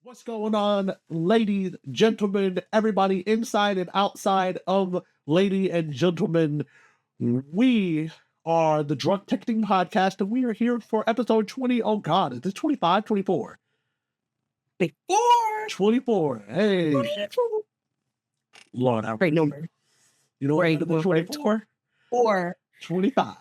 What's going on, ladies, gentlemen, everybody inside and outside of Lady and Gentlemen? We are the Drunk Texting Podcast, and we are here for episode 20. Oh, God, is this 25, 24? 24. Hey. 24. Lord, Great number. You know Great what? 24? 25.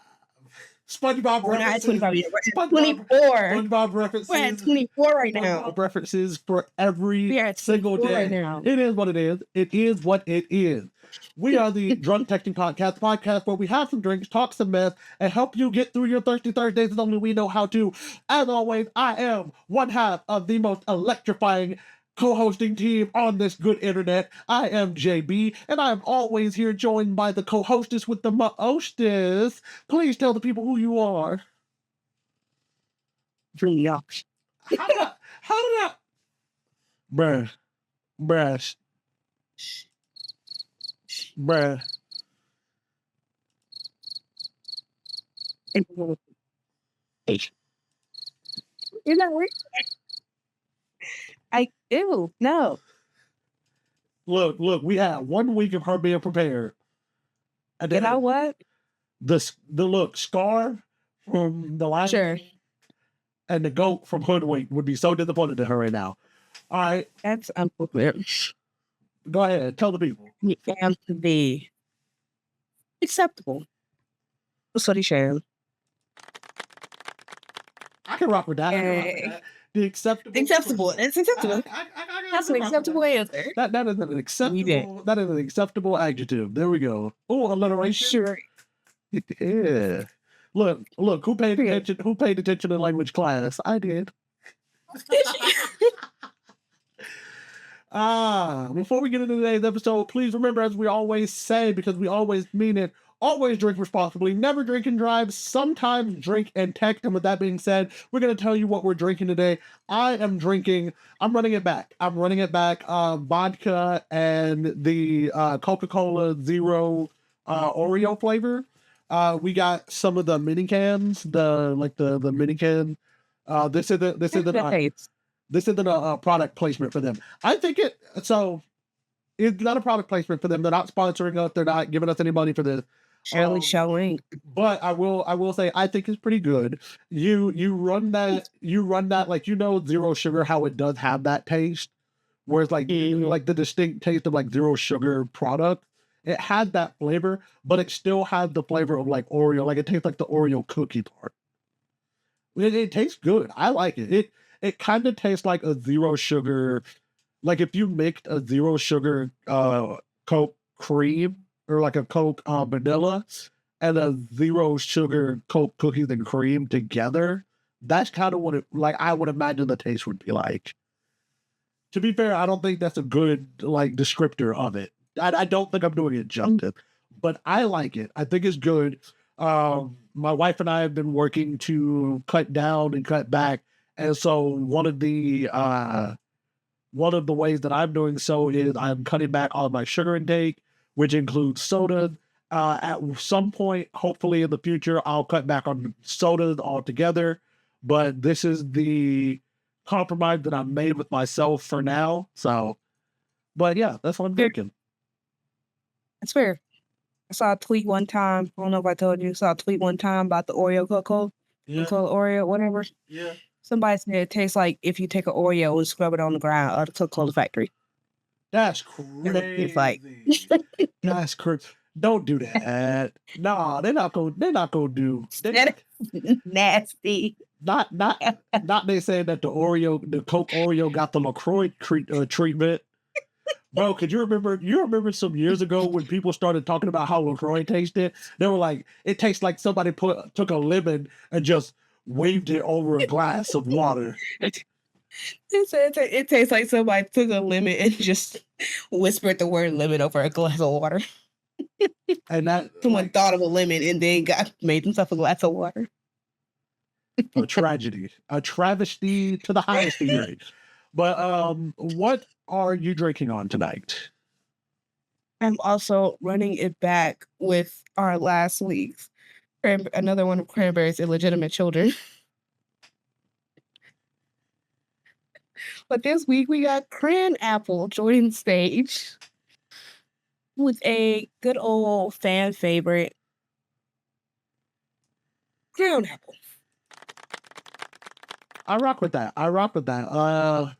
SpongeBob We're not at references. 25 yet. We're at 24. SpongeBob references. We're at 24 right now. SpongeBob references for every single day. Right now. It is what it is. It is what it is. We are the Drunk Texting Podcast where we have some drinks, talk some mess, and help you get through your thirsty Thursdays as only we know how to. As always, I am one half of the most electrifying co-hosting team on this good internet. I am JB, and I am always here joined by the co-hostess with the mostess. Please tell the people who you are. How did I? Bruh. You're not working. I do. No. Look, we had 1 week of her being prepared. And you know what? The look, Scar from the last and the goat from Hoodwink would be so disappointed in her right now. All right. That's unprepared. Go ahead. Tell the people. You have to be acceptable. So he shared. I can rock with that. The acceptable. Acceptable. It's acceptable. That's an acceptable answer. That is an acceptable. That is an acceptable adjective. There we go. Oh, alliteration. Sure. Yeah. Look. Who paid attention? Who paid attention in language class? I did. Before we get into today's episode, please remember, as we always say, because we always mean it, always drink responsibly, never drink and drive, sometimes drink and text. And with that being said, we're going to tell you what we're drinking today. I'm running it back. Vodka and the Coca-Cola Zero Oreo flavor. We got some of the mini cans, the mini can. This isn't a product placement for them. I think it's not a product placement for them. They're not sponsoring us. They're not giving us any money for this. Showing. But I will say I think it's pretty good. You run that like, zero sugar, how it does have that taste, whereas like the distinct taste of like zero sugar product. It had that flavor, but it still had the flavor of like Oreo. Like it tastes like the Oreo cookie part. It tastes good. I like it. It kind of tastes like a zero sugar, like if you mixed a zero sugar Coke cream or like a Coke vanilla and a zero sugar Coke cookies and cream together. That's kind of what I would imagine the taste would be like. To be fair, I don't think that's a good like descriptor of it. I don't think I'm doing it justice, but I like it. I think it's good. My wife and I have been working to cut down and cut back. And so one of the ways that I'm doing so is I'm cutting back on my sugar intake, which includes soda. At some point, hopefully in the future, I'll cut back on sodas altogether. But this is the compromise that I've made with myself for now. So, but yeah, that's what I'm drinking. That's fair. I saw a tweet one time. I don't know if I told you. I saw a tweet one time about the Oreo Cocoa. Yeah. Oreo, whatever. Yeah. Somebody said it tastes like if you take an Oreo and scrub it on the ground of the Coca-Cola factory. That's crazy. It's like that's crazy. Don't do that. No, they're not gonna do that. Nasty. Not they saying that the Coke Oreo got the LaCroix treatment. Bro, could you remember some years ago when people started talking about how LaCroix tasted? They were like, it tastes like somebody took a lemon and just waved it over a glass of water. It tastes like somebody took a lemon and just whispered the word lemon over a glass of water. And that someone thought of a lemon and then made themselves a glass of water. A tragedy, a travesty to the highest degree. But what are you drinking on tonight? I'm also running it back with our last week's another one of Cranberry's Illegitimate Children. But this week we got Cran Apple joining the stage with a good old fan favorite, Crown Apple. I rock with that.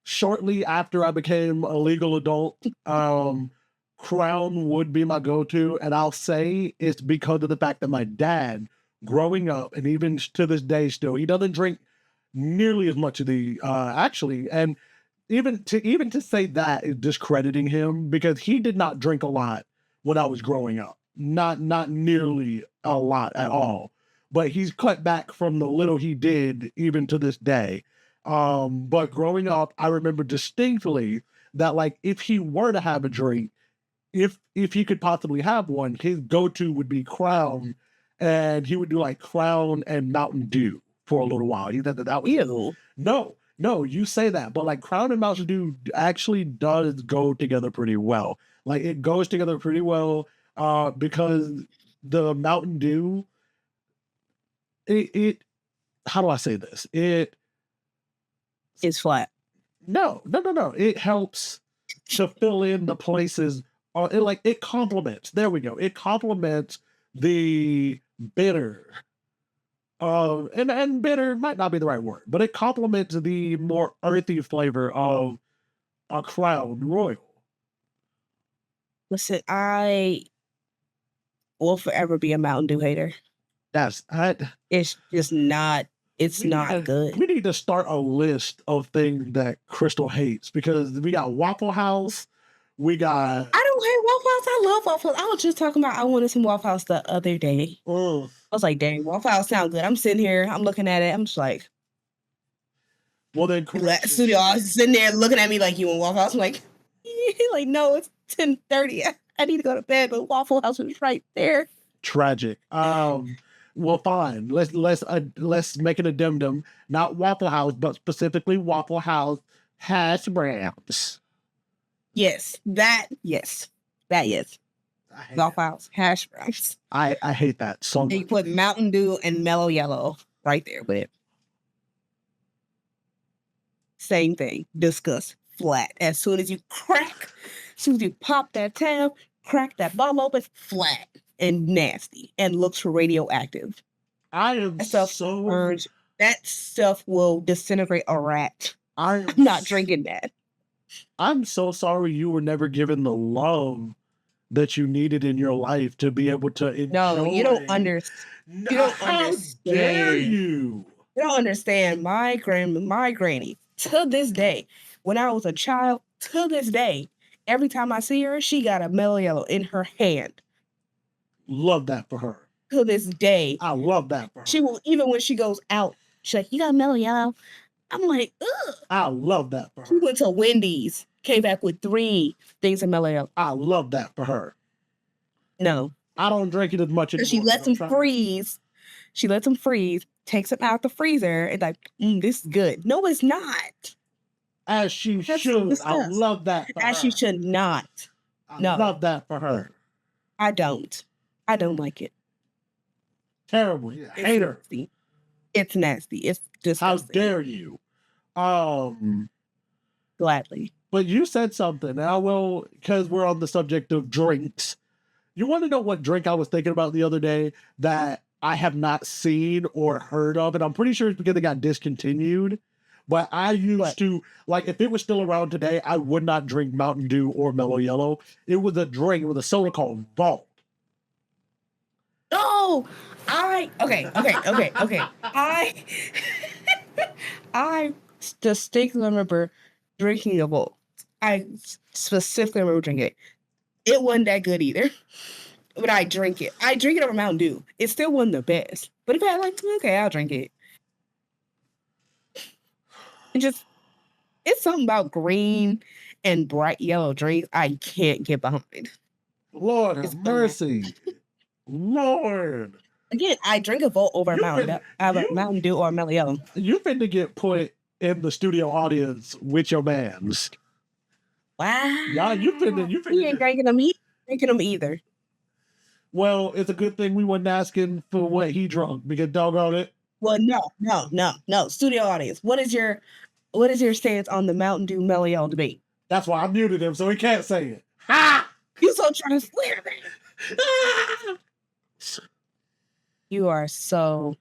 Shortly after I became a legal adult, Crown would be my go-to, and I'll say it's because of the fact that my dad, growing up, and even to this day still, he doesn't drink nearly as much of the actually, and even to say that is discrediting him because he did not drink a lot when I was growing up. Not nearly a lot at all. But he's cut back from the little he did even to this day. But growing up, I remember distinctly that like if he were to have a drink, if he could possibly have one, his go-to would be Crown, and he would do like Crown and Mountain Dew for a little while. He said that was Ew. no, you say that, but like Crown and Mountain Dew actually does go together pretty well. Like it goes together pretty well because the Mountain Dew, it how do I say this? It's flat. No. It helps to fill in the places. It complements. There we go. It complements the bitter. And bitter might not be the right word, but it complements the more earthy flavor of a Crown Royal. Listen, I will forever be a Mountain Dew hater. It's just not. It's not good. We need to start a list of things that Kristal hates because we got Waffle House. We got. I don't hate Waffle House. I love Waffle House. I was just talking about I wanted some Waffle House the other day. I was like, dang, Waffle House sound good. I'm sitting here. I'm looking at it. I'm just like, well then, studio audience sitting there looking at me like, you in Waffle House? I'm like, like no, it's 10:30. I need to go to bed, but Waffle House is right there. Tragic. Well, fine. Let's make it a dum-dum. Not Waffle House, but specifically Waffle House hash browns. Yes. Waffle House hash browns. I hate that so much. You put Mountain Dew and Mellow Yellow right there with it. Same thing. Discuss. Flat. As soon as you pop that tab, crack that bottle open, flat and nasty and looks radioactive. I am that stuff will disintegrate a rat. I'm not drinking that. I'm so sorry you were never given the love that you needed in your life to be able to enjoy. No, you don't understand. How dare you? You don't understand. My granny, to this day, when I was a child, to this day, every time I see her, she got a Mellow Yellow in her hand. Love that for her. To this day. I love that for her. She will, even when she goes out, she's like, you got a Mellow Yellow? I'm like, ugh. I love that for her. She went to Wendy's, came back with 3 things of Mellow Yellow. I love that for her. No. I don't drink it as much anymore. She lets them freeze. She lets them freeze, takes them out the freezer, and like, this is good. No, it's not. As she should. I love that for her. As she should not. I love that for her. I don't like it. Terrible. Yeah, hater. Nasty. It's nasty. It's disgusting. How dare you? Gladly. But you said something. Now, well, because we're on the subject of drinks. You want to know what drink I was thinking about the other day that I have not seen or heard of? And I'm pretty sure it's because it got discontinued. But I used to, like, if it was still around today, I would not drink Mountain Dew or Mellow Yellow. It was a drink. It was a soda called Vault. Oh, okay. I distinctly remember drinking a Volt. I specifically remember drinking it. It wasn't that good either, but I drink it. I drink it over Mountain Dew. It still wasn't the best, but if I had like, okay, I'll drink it. It's something about green and bright yellow drinks I can't get behind. Lord have mercy. Lord. Again, I drink a Volt over Mountain Dew or Mellow Yellow. You finna get put in the studio audience with your mans. Wow. Yeah, you finna. He ain't drinking them either. Well, it's a good thing we wasn't asking for what he drunk because doggone it. Well, no. Studio audience. What is your What is your stance on the Mountain Dew Melio debate? That's why I muted him, so he can't say it. Ha! You so transparent. You are so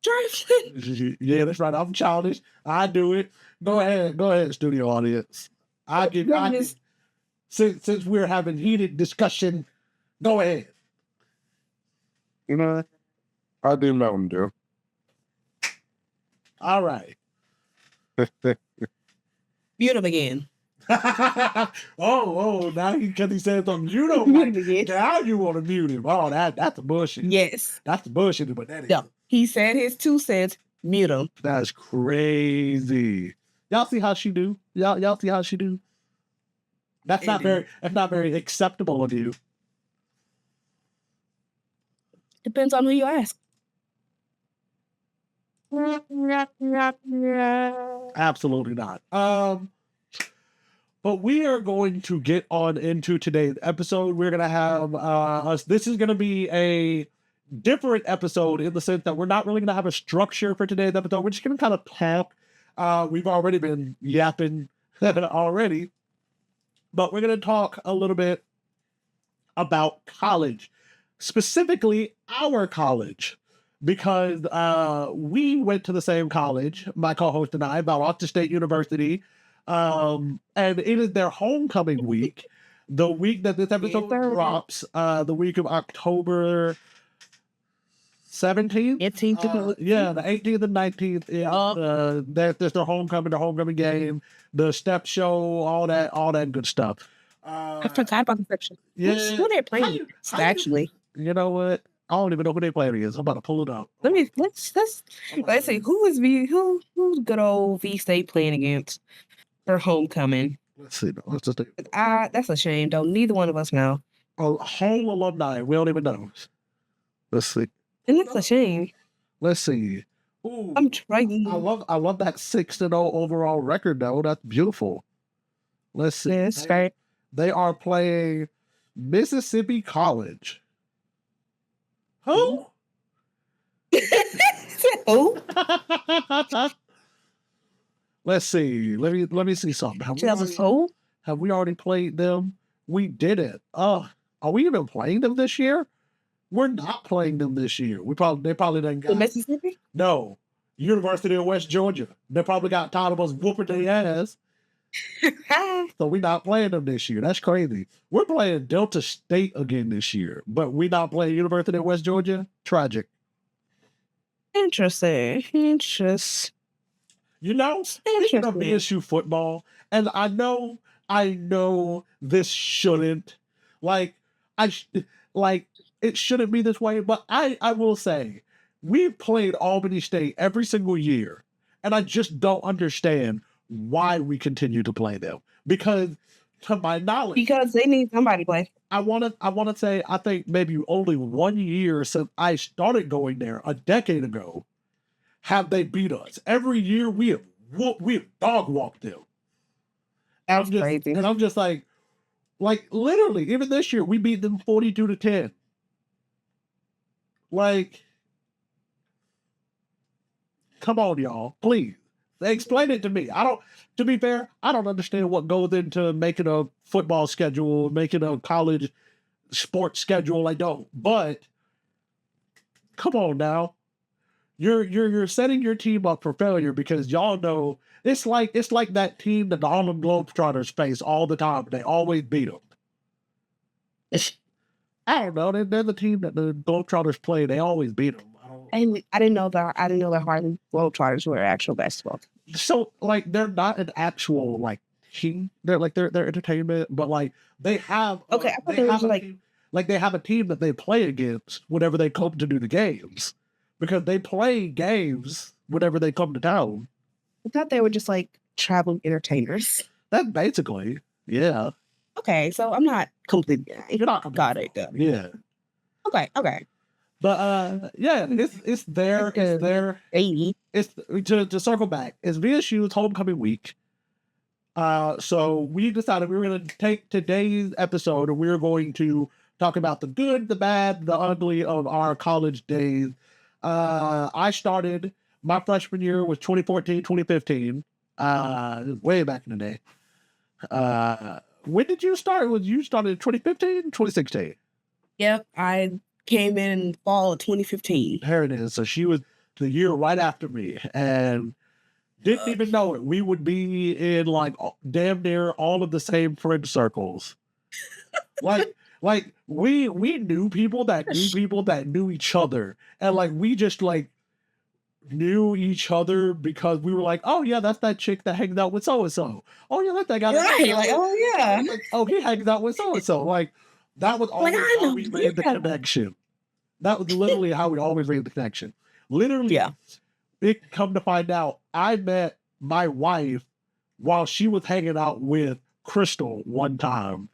transparent. Yeah, that's right. I'm childish. I do it. Go ahead, studio audience. Since we're having heated discussion, go ahead. You know, I do Mountain Dew. All right. Mute him again. Now because he said something you don't Mute like. him again. Now you want to mute him. Oh, that's a bullshit. Yes. That's the bullshit, but that is. No. He said his 2 cents. Mute him. That's crazy. Y'all see how she do? Y'all see how she do? That's not very acceptable of you. Depends on who you ask. Absolutely not. But we are going to get on into today's episode. We're gonna have us. This is gonna be a different episode in the sense that we're not really gonna have a structure for today's episode. We're just gonna kind of talk. We've already been yapping already, but we're gonna talk a little bit about college, specifically our college, because we went to the same college, my co-host and I, Valdosta State University, and it is their homecoming week, the week that this episode drops, the week of October 17th? 18th. Yeah, the 18th and 19th. Yeah, there's their homecoming game, the step show, all that good stuff. I forgot about the section. Yeah. Who they're playing? Actually, you know what? I don't even know who they player is. I'm about to pull it up. let's see who's good old V State playing against for homecoming. Let's see. Let's just think. That's a shame though. Neither one of us know. Oh, home alumni. We don't even know. Let's see. And that's a shame. Let's see. Ooh, I'm trying. I love that 6-0 overall record though. That's beautiful. Let's see. Yeah, it's right. They are playing Mississippi College. Who? Who? Let's see. Let me see something. Have we already played them? We didn't. Are we even playing them this year? We're not playing them this year. They probably didn't got Mississippi? No. University of West Georgia. They probably got tired of us whooping their ass. So we're not playing them this year. That's crazy. We're playing Delta State again this year, but we're not playing University of West Georgia. Tragic. Interesting. You know, speaking of BSU football, and I know this shouldn't, it shouldn't be this way, but I will say, we've played Albany State every single year, and I just don't understand why we continue to play them. Because, to my knowledge, Because they need somebody to play. I want to say, I think maybe only 1 year since I started going there a decade ago, have they beat us. Every year we have dog walked them. That's crazy. And I'm just like literally, even this year we beat them 42-10. Like, come on, y'all, please. Explain it to me. To be fair, I don't understand what goes into making a football schedule, making a college sports schedule. I don't. But come on now. You're setting your team up for failure because y'all know it's like that team that the Harlem Globetrotters face all the time. They always beat them. I don't know. They're the team that the Globetrotters play. They always beat them. I didn't know that Harlem Globetrotters were actual basketball. So they're not an actual team. They're entertainment, but they have Okay, I thought they was they have a team that they play against whenever they come to do the games, because they play games whenever they come to town. I thought they were just traveling entertainers. That's basically, yeah. Okay, so I'm not completely. You're not got it. Yeah. Okay. But yeah, it's there. It's there. 80. It's to circle back. It's VSU's homecoming week. So we decided we were going to take today's episode and we were going to talk about the good, the bad, the ugly of our college days. I started my freshman year was 2014, 2015. way back in the day. When did you start? You started in 2015, 2016? Yep, I came in fall of 2015. There it is. So she was the year right after me, and didn't even know it. We would be in like damn near all of the same friend circles. like we knew people that knew people that knew each other, and like we just like knew each other because we were like, oh yeah, that's that chick that hangs out with so and so. Oh yeah, that's that guy. Right, like, oh yeah. Like, oh, he hangs out with so and so. Like that was always I how know, we made the yeah. connection. That was literally how we always made the connection. Literally, Yeah. it come to find out, I met my wife while she was hanging out with Kristal one time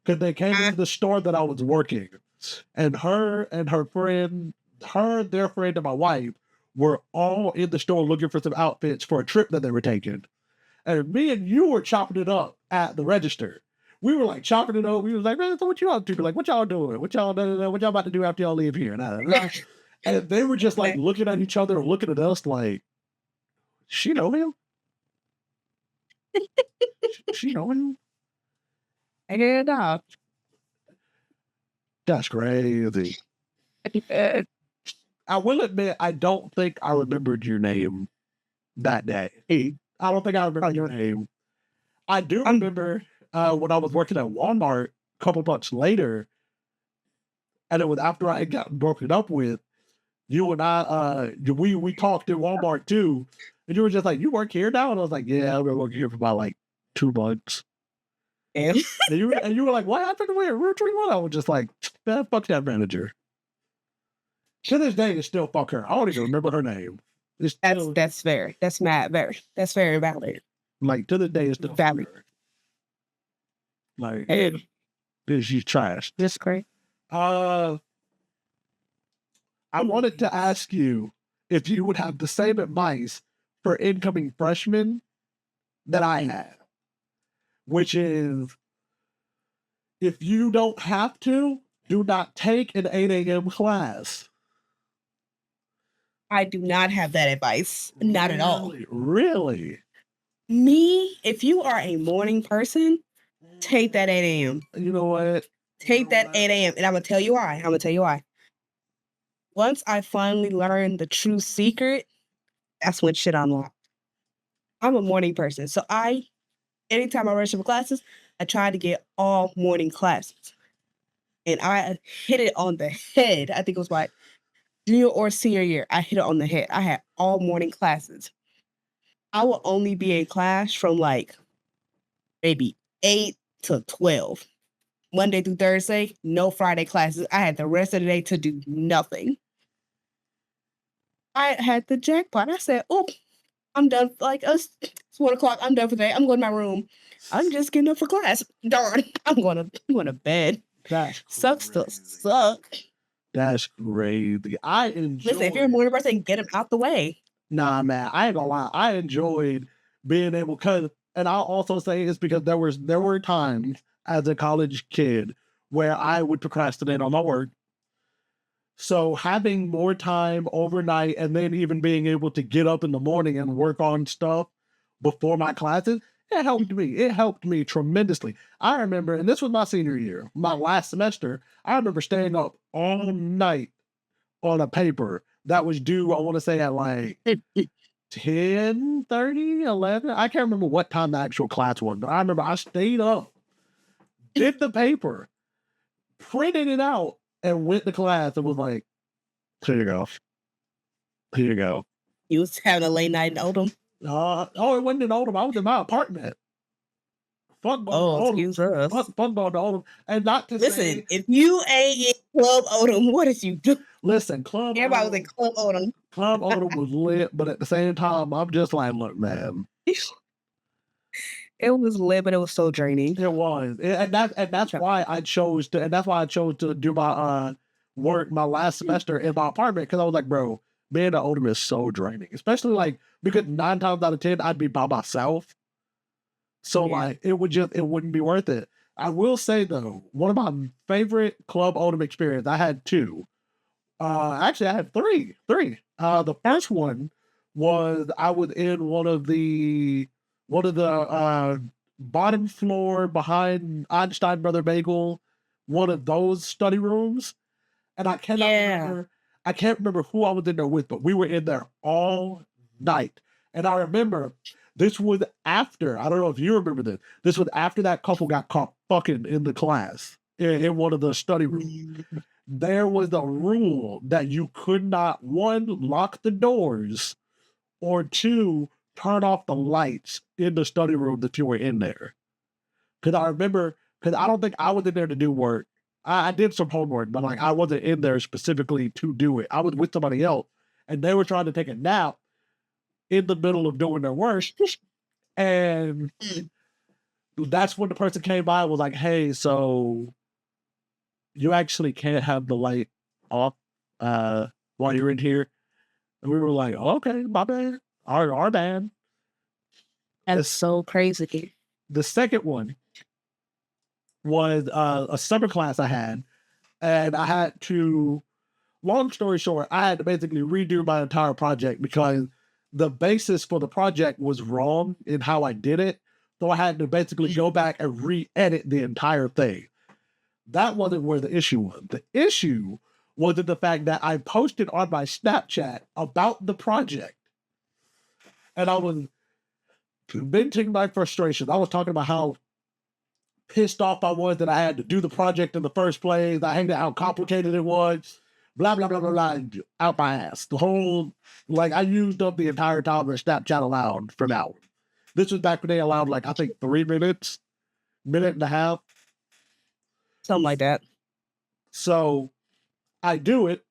because they came into the store that I was working, and her friend, their friend, and my wife were all in the store looking for some outfits for a trip that they were taking, and me and you were chopping it up at the register. We were like chopping it up. We was like, man, so what y'all do? Like, what y'all doing? What y'all about to do after y'all leave here? And they were just like looking at each other, looking at us like, she know him? She know him? I get it out. That's crazy. I will admit, I don't think I remembered your name that day. I don't think I remember your name. I do remember when I was working at Walmart a couple months later, and it was after I had gotten broken up with, you and I, we talked in Walmart too, and you were just like, you work here now? And I was like, yeah, I've been working here for about like 2 months. And And you were like, what happened to me at Route 21? I was just like, man, fuck that manager. To this day, it's still fuck her. I don't even remember her name. It's still, that's very valid. like, to this day, it's still Valid. fuck her. Like, And she's trash. that's great. I wanted to ask you if you would have the same advice for incoming freshmen that I had, which is, if you don't have to, do not take an 8 a.m. class. I do not have that advice. Not at all. Really? Me, if you are a morning person, take that 8 a.m. You know what? Take that 8 a.m. And I'm going to tell you why. Once I finally learned the true secret, that's when shit unlocked. I'm a morning person. So anytime I register for classes, I try to get all morning classes. And I hit it on the head. I think it was my junior or senior year. I hit it on the head. I had all morning classes. I will only be in class from like maybe 8 to 12. Monday through Thursday, no Friday classes. I had the rest of the day to do nothing. I had the jackpot. I said, oh, I'm done. Like, it's 1 o'clock. I'm done for the day. I'm going to my room. I'm just getting up for class. Darn. I'm going to bed. That's Sucks to crazy. suck. That's crazy. I enjoyed. Listen, if you're a morning person, get them out the way. Nah, man, I ain't gonna lie. I enjoyed being able, and I'll also say it's because there were times as a college kid where I would procrastinate on my work. So having more time overnight and then even being able to get up in the morning and work on stuff before my classes, it helped me. It helped me tremendously. I remember, and this was my senior year, my last semester, I remember staying up all night on a paper that was due, I want to say at like 10:30, 11. I can't remember what time the actual class was, but I remember I stayed up, did the paper, printed it out, and went to class and was like, here you go. Here you go. You was having a late night in Oldham. Oh, it wasn't in Oldham. I was in my apartment. Fuck Excuse us. Fuck Oldham. And not to Listen, say, if you ain't in Club Oldham, what did you do? listen, Club Everybody was in Club Oldham. Club Oldham was lit, but at the same time, I'm just like, look, man. It was lit, but it was so draining. It was, and that's why I chose to do my work my last semester in my apartment, because I was like, bro, being at Oldham is so draining, especially like because 9 times out of 10 I'd be by myself, so like it wouldn't be worth it. I will say though, one of my favorite Club Oldham experience, I had 2. Actually, I had 3. The first one was I was in one of the one of the bottom floor behind Einstein Brother Bagel, one of those study rooms. And I cannot remember, I can't remember who I was in there with, but we were in there all night. And I remember this was after, I don't know if you remember this was after that couple got caught fucking in the class, in one of the study rooms. There was a rule that you could not, one, lock the doors, or two, turn off the lights in the study room that you were in there. Because I remember, because I don't think I was in there to do work. I did some homework, but like I wasn't in there specifically to do it. I was with somebody else, and they were trying to take a nap in the middle of doing their work. And that's when the person came by and was like, hey, so you actually can't have the light off while you're in here. And we were like, okay, my bad. Our bad. That's so crazy. The second one was a summer class I had, and I had to, long story short, I had to basically redo my entire project because the basis for the project was wrong in how I did it. So I had to basically go back and re-edit the entire thing. That wasn't where the issue was. The issue was in the fact that I posted on my Snapchat about the project. And I was venting my frustration. I was talking about how pissed off I was that I had to do the project in the first place. I hated how complicated it was. Blah, blah, blah, blah, blah, out my ass. The whole, like, I used up the entire time that Snapchat allowed for that one. This was back when they allowed, like, I think 3 minutes, minute and a half. Something like that. So I do it.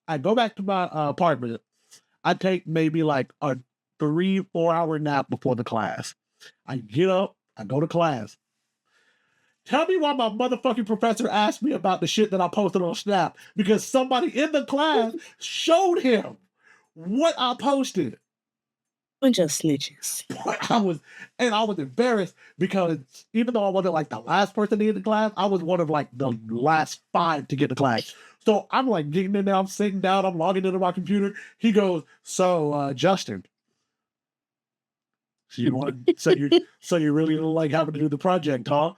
I go back to my apartment. I take maybe like a 3-4 hour nap before the class. I get up. I go to class. Tell me why my motherfucking professor asked me about the shit that I posted on Snap, because somebody in the class showed him what I posted. Bunch of snitches. I was embarrassed because even though I wasn't like the last person to get to class, I was one of like the last 5 to get to class. So I'm like getting in there, I'm sitting down, I'm logging into my computer. He goes, so Justin, so you really don't like having to do the project, huh?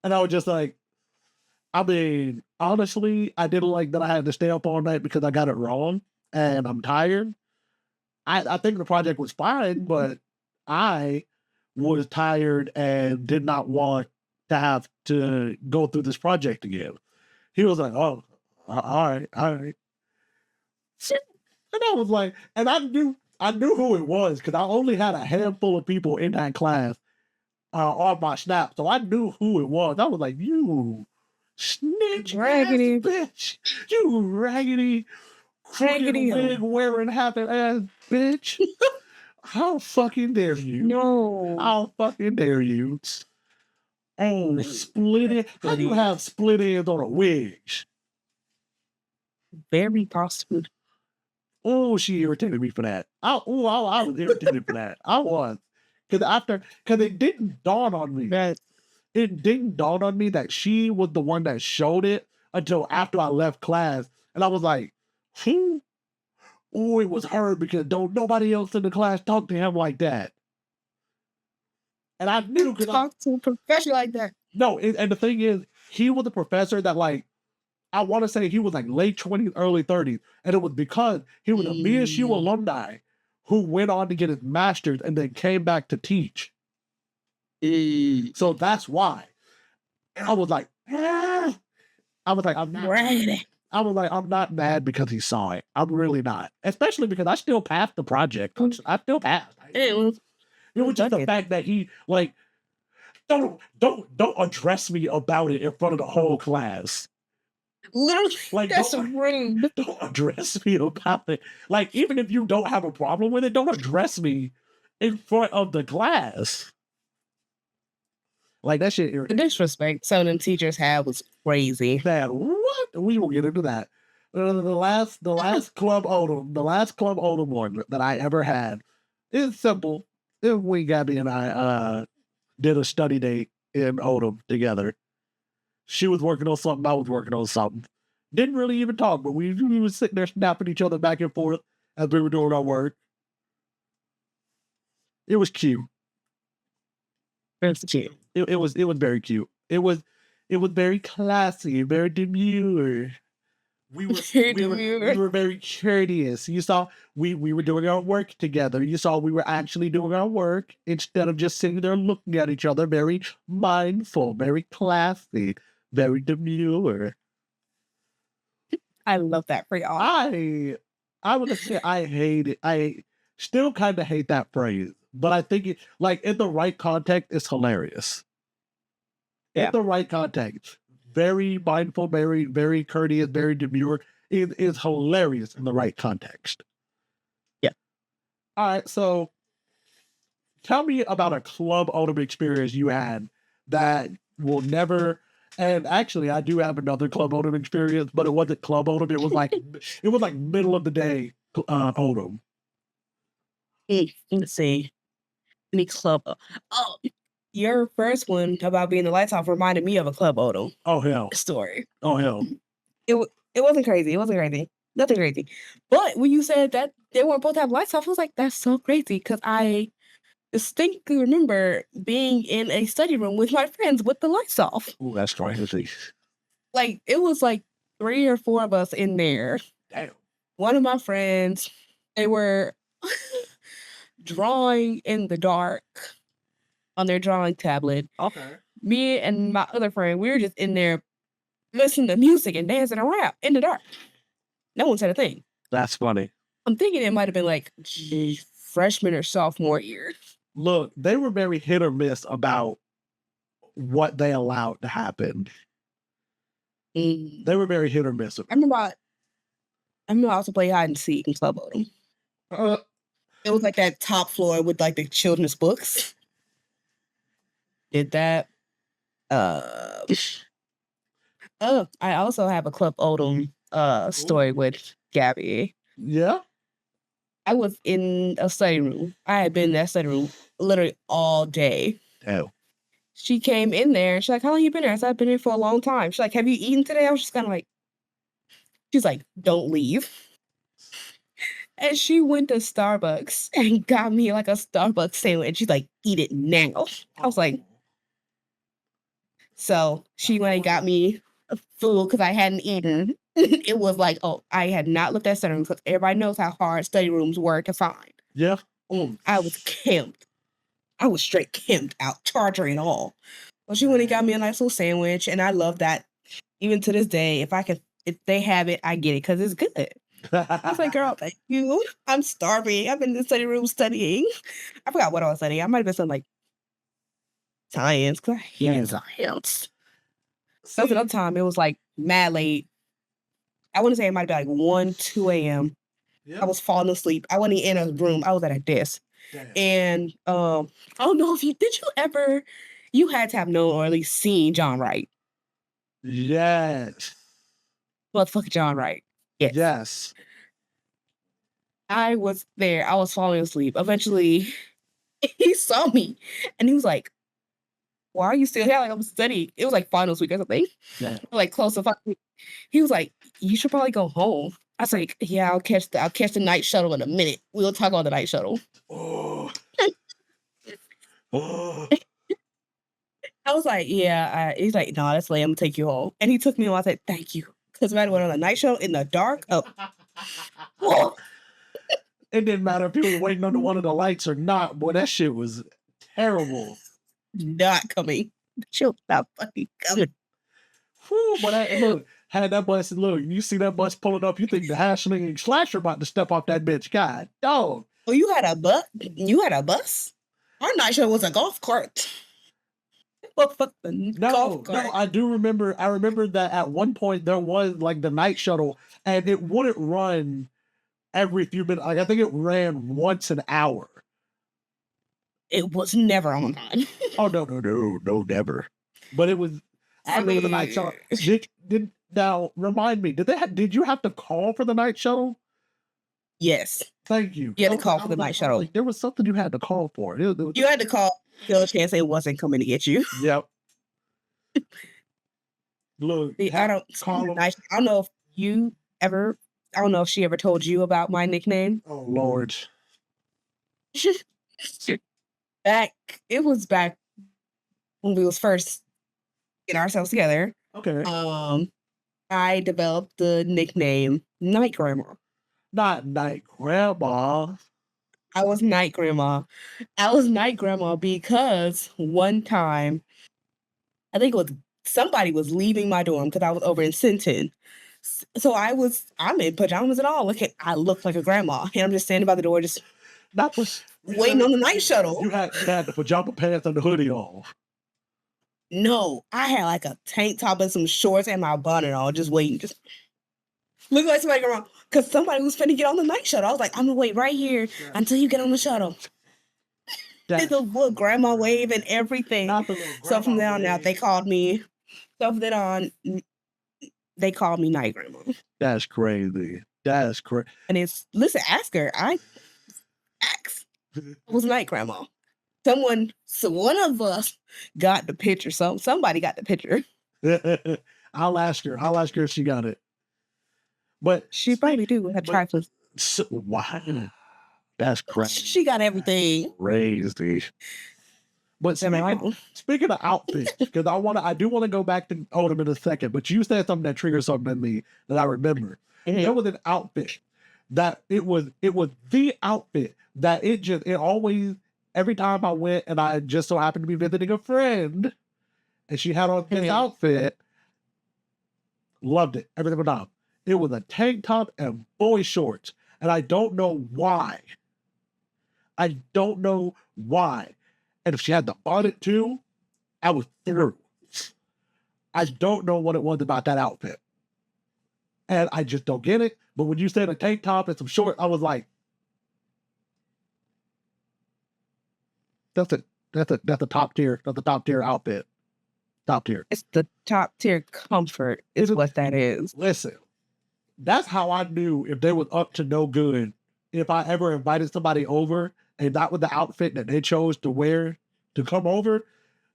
And I was just like, I mean, honestly, I didn't like that I had to stay up all night because I got it wrong and I'm tired. I think the project was fine, but I was tired and did not want to have to go through this project again. He was like, oh, all right. And I was like, and I knew who it was because I only had a handful of people in that class on my Snap, so I knew who it was. I was like, you snitch Raggedy bitch, you raggedy wig wearing happy ass bitch. How fucking dare you? No. How fucking dare you? Oh, split it. How do you have split ends on a wig? Very possible. Oh, she irritated me for that. I was irritated for that. I was. Because it didn't dawn on me. It didn't dawn on me that she was the one that showed it until after I left class. And I was like, who? Oh, it was her because nobody else in the class talk to him like that. And I knew talk to a professor like that. No, and the thing is, he was a professor that like, I want to say he was like late 20s, early 30s. And it was because he was a BSU alumni who went on to get his master's and then came back to teach. So that's why. And I was like, ah. I'm not. I'm not mad because he saw it. I'm really not. Especially because I still passed the project. I still passed. It was just the fact that he like don't address me about it in front of the whole class. Literally, like that's rude. Don't address me about it. Like, even if you don't have a problem with it, don't address me in front of the class. Like, that shit The disrespect some of them teachers had was crazy. Man, what? We will get into that. The last Club Odom one that I ever had is simple. When Gabby and I did a study date in Odom together. She was working on something, I was working on something. Didn't really even talk, but we were sitting there snapping each other back and forth as we were doing our work. It was cute. That's cute. It was very cute. It was very classy, very demure. We were Very we demure. were very courteous. You saw we were doing our work together. You saw we were actually doing our work instead of just sitting there looking at each other. Very mindful, very classy, very demure. I love that for y'all. I would say I hate it. I still kind of hate that phrase, but I think it like in the right context, it's hilarious. Yeah. In the right context, very mindful, very courteous, very demure. It is hilarious in the right context. Yeah. All right, so tell me about a club Oldham experience you had that will never. And actually, I do have another Club Oldham experience, but it wasn't Club Oldham. It was like middle of the day Oldham. Let's see. Any club? Oh, your first one about being the lights off reminded me of a Club Odo Oh hell! story. Oh hell! It wasn't crazy. It wasn't crazy. Nothing crazy. But when you said that they weren't both have lights off, I was like, that's so crazy because I distinctly remember being in a study room with my friends with the lights off. Ooh, that's crazy. Like it was like 3 or 4 of us in there. Damn. One of my friends, they were drawing in the dark on their drawing tablet. Okay. Me and my other friend, we were just in there listening to music and dancing around in the dark. No one said a thing. That's funny. I'm thinking it might have been like freshman or sophomore year. Look, they were very hit or miss about what they allowed to happen. They were very hit or miss. I remember I also play hide and seek in Club Oldham. It was like that top floor with like the children's books. Did that. Oh, I also have a Club Oldham story with Gabby. Yeah. I was in a study room. I had been in that study room literally all day. Damn. She came in there and she's like, how long you been here? I said, I've been here for a long time. She's like, have you eaten today? I was just kind of like, she's like, don't leave. And she went to Starbucks and got me like a Starbucks sandwich. She's like, eat it now. I was like, so she went and got me food because I hadn't eaten. It was like, oh, I had not looked at study rooms because everybody knows how hard study rooms were to find. Yeah. I was camped. I was straight camped out, charger and all. Well, she went and got me a nice little sandwich, and I love that. Even to this day, if they have it, I get it because it's good. I was like, girl, thank you. I'm starving. I've been in the study room studying. I forgot what I was studying. I might have been something like science, because I hate science. So another time, it was like mad late. I want to say it might be like 1, 2 a.m. Yeah. I was falling asleep. I wasn't in a room. I was at a desk. Damn. And I don't know if you had to have known or at least seen John Wright. Yes. Motherfucker John Wright. Yes. Yes. I was there. I was falling asleep. Eventually, he saw me and he was like, why are you still here? Like, I'm studying. It was like finals week or something. Yeah. Like close to finals week. He was like, you should probably go home. I was like, yeah, I'll catch the night shuttle in a minute. We'll talk on the night shuttle. Oh. Oh. I was like, yeah. He's like, no, that's late. I'm gonna take you home. And he took me home. I said, thank you. Because man went on the night shuttle in the dark. Oh. It didn't matter if he was waiting under one of the lights or not. Boy, that shit was terrible. Not coming. She'll not fucking coming. Whew, but look, had that bus, look, you see that bus pulling up, you think the hash-slinging slasher about to step off that bitch. God, dog. Oh, you had a bus? You had a bus? Our night shuttle was a golf cart. Well, fuck the golf cart. No, I do remember. I remember that at one point there was like the night shuttle, and it wouldn't run every few minutes. Like I think it ran once an hour. It was never on time. Oh no, never. But it was. I remember the night shuttle. Did now remind me? Did you have to call for the night shuttle? Yes. Thank you. You had to call for the night shuttle. There was something you had to call for. You had to call. Kill a chance it wasn't coming to get you. Yep. Look, I don't know if you ever. I don't know if she ever told you about my nickname. Oh Lord. It was back when we was first getting ourselves together, Okay. I developed the nickname Night Grandma. Not night grandma. I was Night Grandma. I was Night Grandma because one time, I think it was somebody was leaving my dorm because I was over in Sinton. So I'm in pajamas and all. I look like a grandma. And I'm just standing by the door, just Not the, waiting on the night shuttle. you had the pajama pants and the hoodie on. No, I had like a tank top and some shorts and my bonnet on, just waiting. Just look like somebody around. Because somebody was finna get on the night shuttle. I was like, I'm gonna wait right here until you get on the shuttle. Did the little grandma wave and everything. Not the little So from grandma then on out, wave. they called me. So from then on, they called me Night Grandma. That's crazy. That's crazy. And listen, ask her. I was Night Grandma. So one of us got the picture. Somebody got the picture. I'll ask her. I'll ask her if she got it. But She probably do. Have trifles. so, wow. That's crazy. She got everything. Crazy. But speaking of outfits, because I do want to go back to Odom in a second, but you said something that triggered something in me that I remember. There was an outfit that it was the outfit that it always, every time I went and I just so happened to be visiting a friend and she had on this outfit, loved it every single time. It was a tank top and boy shorts. And I don't know why. I don't know why. And if she had the bonnet too, I was through. I don't know what it was about that outfit. And I just don't get it. But when you said a tank top and some shorts, I was like, that's a top tier. That's a top tier outfit. Top tier. It's the top tier comfort is what that is. Listen, that's how I knew if they was up to no good. If I ever invited somebody over and that was the outfit that they chose to wear to come over,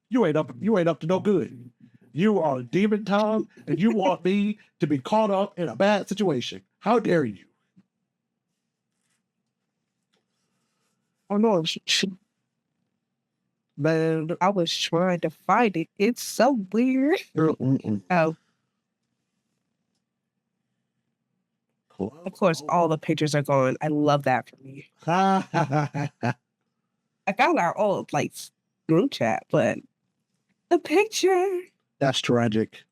you ain't up to no good. You are a demon, Tom, and you want me to be caught up in a bad situation. How dare you? Oh no, man, I was trying to find it. It's so weird. Oh. Of course, all the pictures are gone. I love that for me. I found our old group chat, but the picture. That's tragic.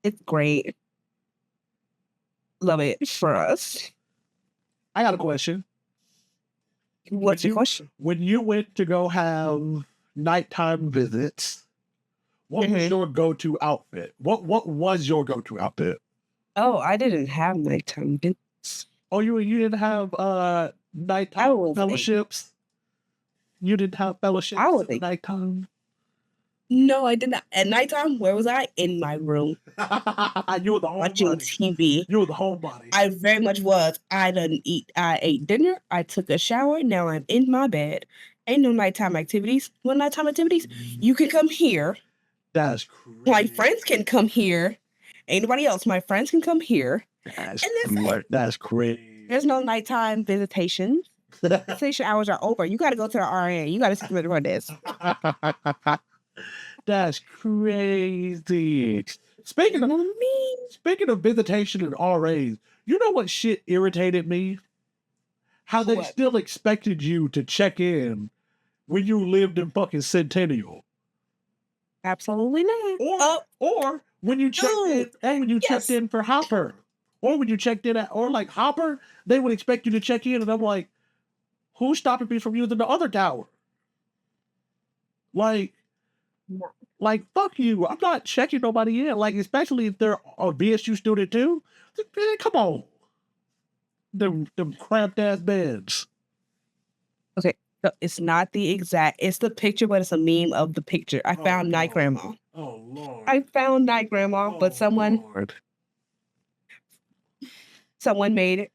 It's great. Love it for us. I got a question. What's your question? When you went to go have nighttime visits, what was your go-to outfit? What was your go-to outfit? Oh, I didn't have nighttime visits. Oh, you didn't have nighttime fellowships? You didn't have fellowships at nighttime? No, I did not. At nighttime, where was I? In my room. You were the homebody. Watching TV. You were the homebody. I very much was. I ate dinner. I took a shower. Now I'm in my bed. Ain't no nighttime activities. What nighttime activities? You can come here. That's crazy. My friends can come here. Ain't nobody else. My friends can come here. That's crazy. There's no nighttime visitation. Visitation hours are over. You got to go to the RN. You got to sit at the front desk. That's crazy. Speaking of visitation and RAs, you know what shit irritated me? How they still expected you to check in when you lived in fucking Centennial. Absolutely not. Or when you checked in, and when you checked in for Hopper, or when you checked in like Hopper, they would expect you to check in, and I'm like, who's stopping me from using the other tower? Like, fuck you. I'm not checking nobody in. Like, especially if they're a BSU student too. Man, come on. Them cramped ass beds. Okay. So it's not it's the picture, but it's a meme of the picture. I found Night Grandma. Oh, Lord. I found Night Grandma, but someone made it.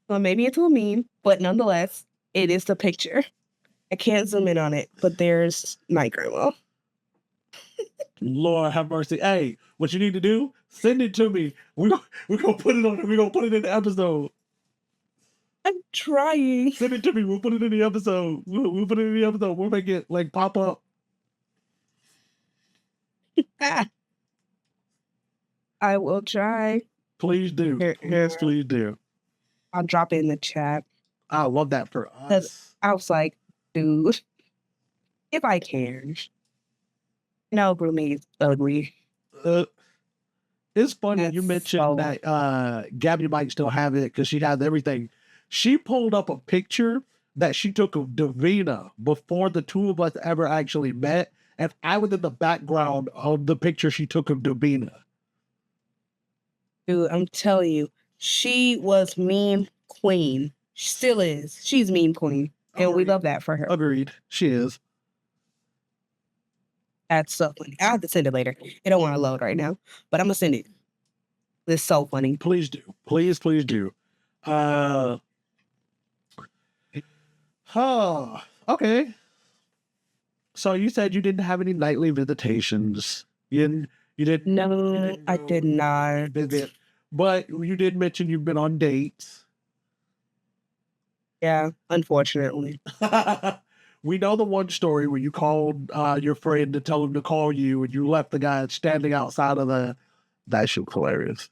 Someone made me into a meme, but nonetheless, it is the picture. I can't zoom in on it, but there's Night Grandma. Lord have mercy. Hey, what you need to do? Send it to me. We're gonna put it on. We're gonna put it in the episode. I'm trying. Send it to me. We'll put it in the episode. We'll put it in the episode. We'll make it pop up. I will try. Please do. Here's Please do. I'll drop it in the chat. I love that for Because us. I was like, dude, if I can. No, roommate's ugly. It's funny you That's mentioned so- that Gabby might still have it because she has everything. She pulled up a picture that she took of Davina before the two of us ever actually met, and I was in the background of the picture she took of Davina. Dude, I'm telling you, she was meme queen. She still is. She's meme queen. And we Agreed. love that for her. Agreed. She is. That's so funny. I'll have to send it later. It don't want to load right now, but I'm gonna send it. It's so funny. Please do. Please do. Okay. So you said you didn't have any nightly visitations. You didn't No, I did not. visit, but you did mention you've been on dates. Yeah, unfortunately. We know the one story where you called your friend to tell him to call you, and you left the guy standing outside of the. That shit was hilarious.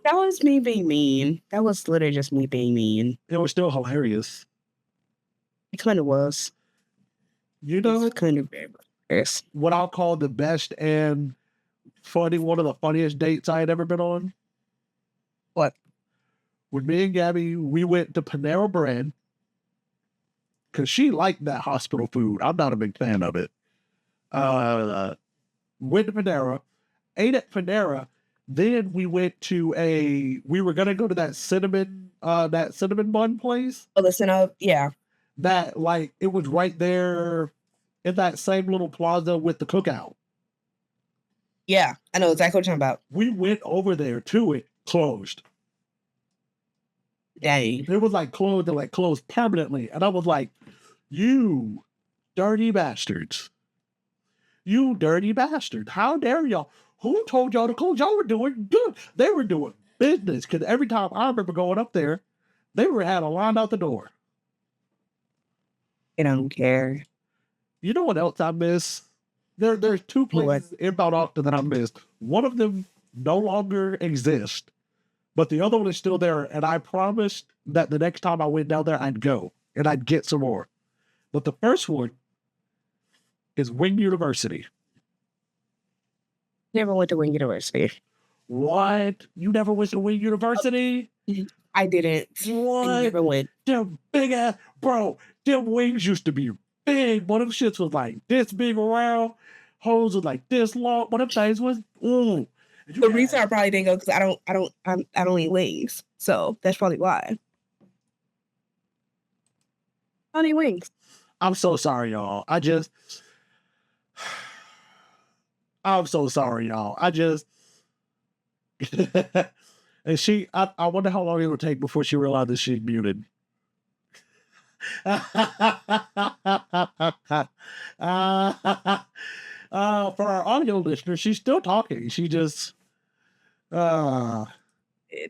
That was me being mean. That was literally just me being mean. It was still hilarious. It kind of was. You know It's kind of hilarious. what I'll call the best and one of the funniest dates I had ever been on? What? With me and Gabby, we went to Panera Bread because she liked that hospital food. I'm not a big fan of it. Went to Panera, ate at Panera. Then we went to we were gonna go to that cinnamon bun place. Oh, listen up. Yeah. That it was right there in that same little plaza with the cookout. Yeah. I know exactly what you're talking about. We went over there to it, closed. Dang. It was closed and closed permanently. And I was like, you dirty bastards. You dirty bastard. How dare y'all? Who told y'all to close? Y'all were doing good. They were doing business. Because every time I remember going up there, they had a line out the door. I don't care. You know what else I miss? There's two places in Mount Ogden that I missed. One of them no longer exists, but the other one is still there. And I promised that the next time I went down there, I'd go and I'd get some more. But the first one is Wing University. Never went to Wing University. What? You never went to Wing University? I didn't. What? I never went. Them big ass, bro. Them wings used to be big. One of them shits was this big around. Hoes was this long. One of them things was. The reason I probably didn't go because I don't eat wings, so that's probably why. I don't eat wings. I'm so sorry, y'all. I'm so sorry, y'all. And I wonder how long it would take before she realized that she's muted. For our audio listeners, she's still talking. She just, It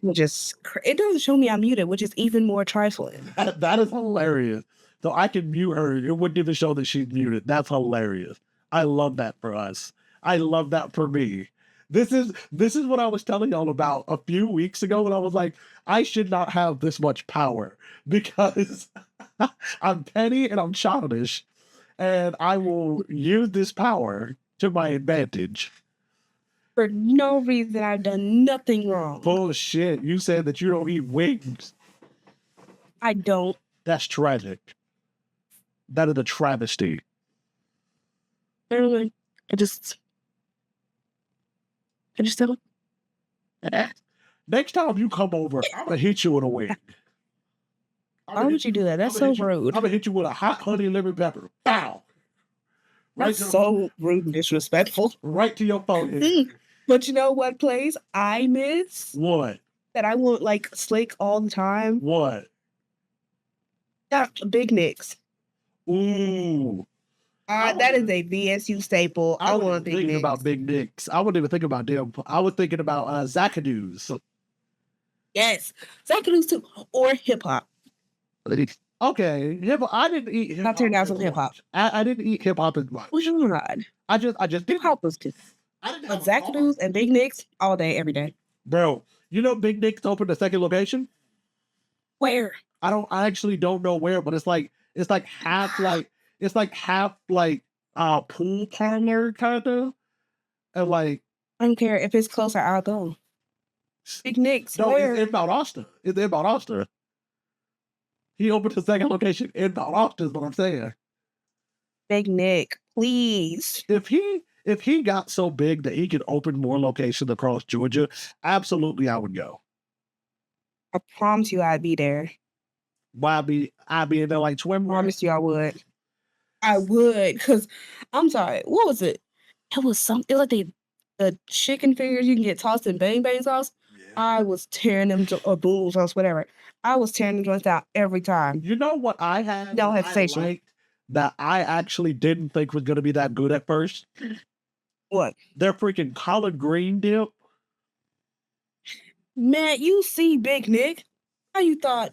doesn't show me I'm muted, which is even more trifling. that is hilarious. So I can mute her. It wouldn't even show that she's muted. That's hilarious. I love that for us. I love that for me. This is what I was telling y'all about a few weeks ago when I was like, I should not have this much power because I'm petty and I'm childish, and I will use this power to my advantage. For no reason, I've done nothing wrong. Bullshit. You said that you don't eat wings. I don't. That's tragic. That is a travesty. I just don't. Next time you come over, I'm gonna hit you with a wing. Why would you do that? That's so rude. I'm gonna hit you with a hot honey lemon pepper. Pow! That's so rude and disrespectful. Right to your phone. But you know what place I miss? What? That I want slick all the time? What? Big Nicks. Ooh. That is a VSU staple. I want Big Nicks. About Big Nicks. I wasn't even thinking about them. I was thinking about Zackadoos. Yes, Zackadoos too, or hip hop. Okay, I didn't eat hip hop. I'll turn down some hip hop. I didn't eat hip hop as much. Which one? I just Hip hop was just. I didn't But have a Zach car. Noodles and Big Nick's all day, every day. Bro, you know Big Nick's opened a second location? Where? I actually don't know where, but it's like half pool parlor kind of. And like I don't care if it's closer. I'll go. Big Nick's. no, Where? it's in Mount Austin. It's in Mount Austin. He opened a second location in Mount Austin, is what I'm saying. Big Nick, please. If he got so big that he could open more locations across Georgia, absolutely I would go. I promise you I'd be there. Why I'd be in there like I swim. promise you I would. I would, because I'm sorry, what was it? It was like the chicken fingers you can get tossed in bang bang sauce. Yeah. I was tearing them or boodle sauce, whatever. I was tearing them joints out every time. You know what I had? No that I hesitation. liked that I actually didn't think was going to be that good at first. What? Their freaking collard green dip. Man, you see Big Nick. How you thought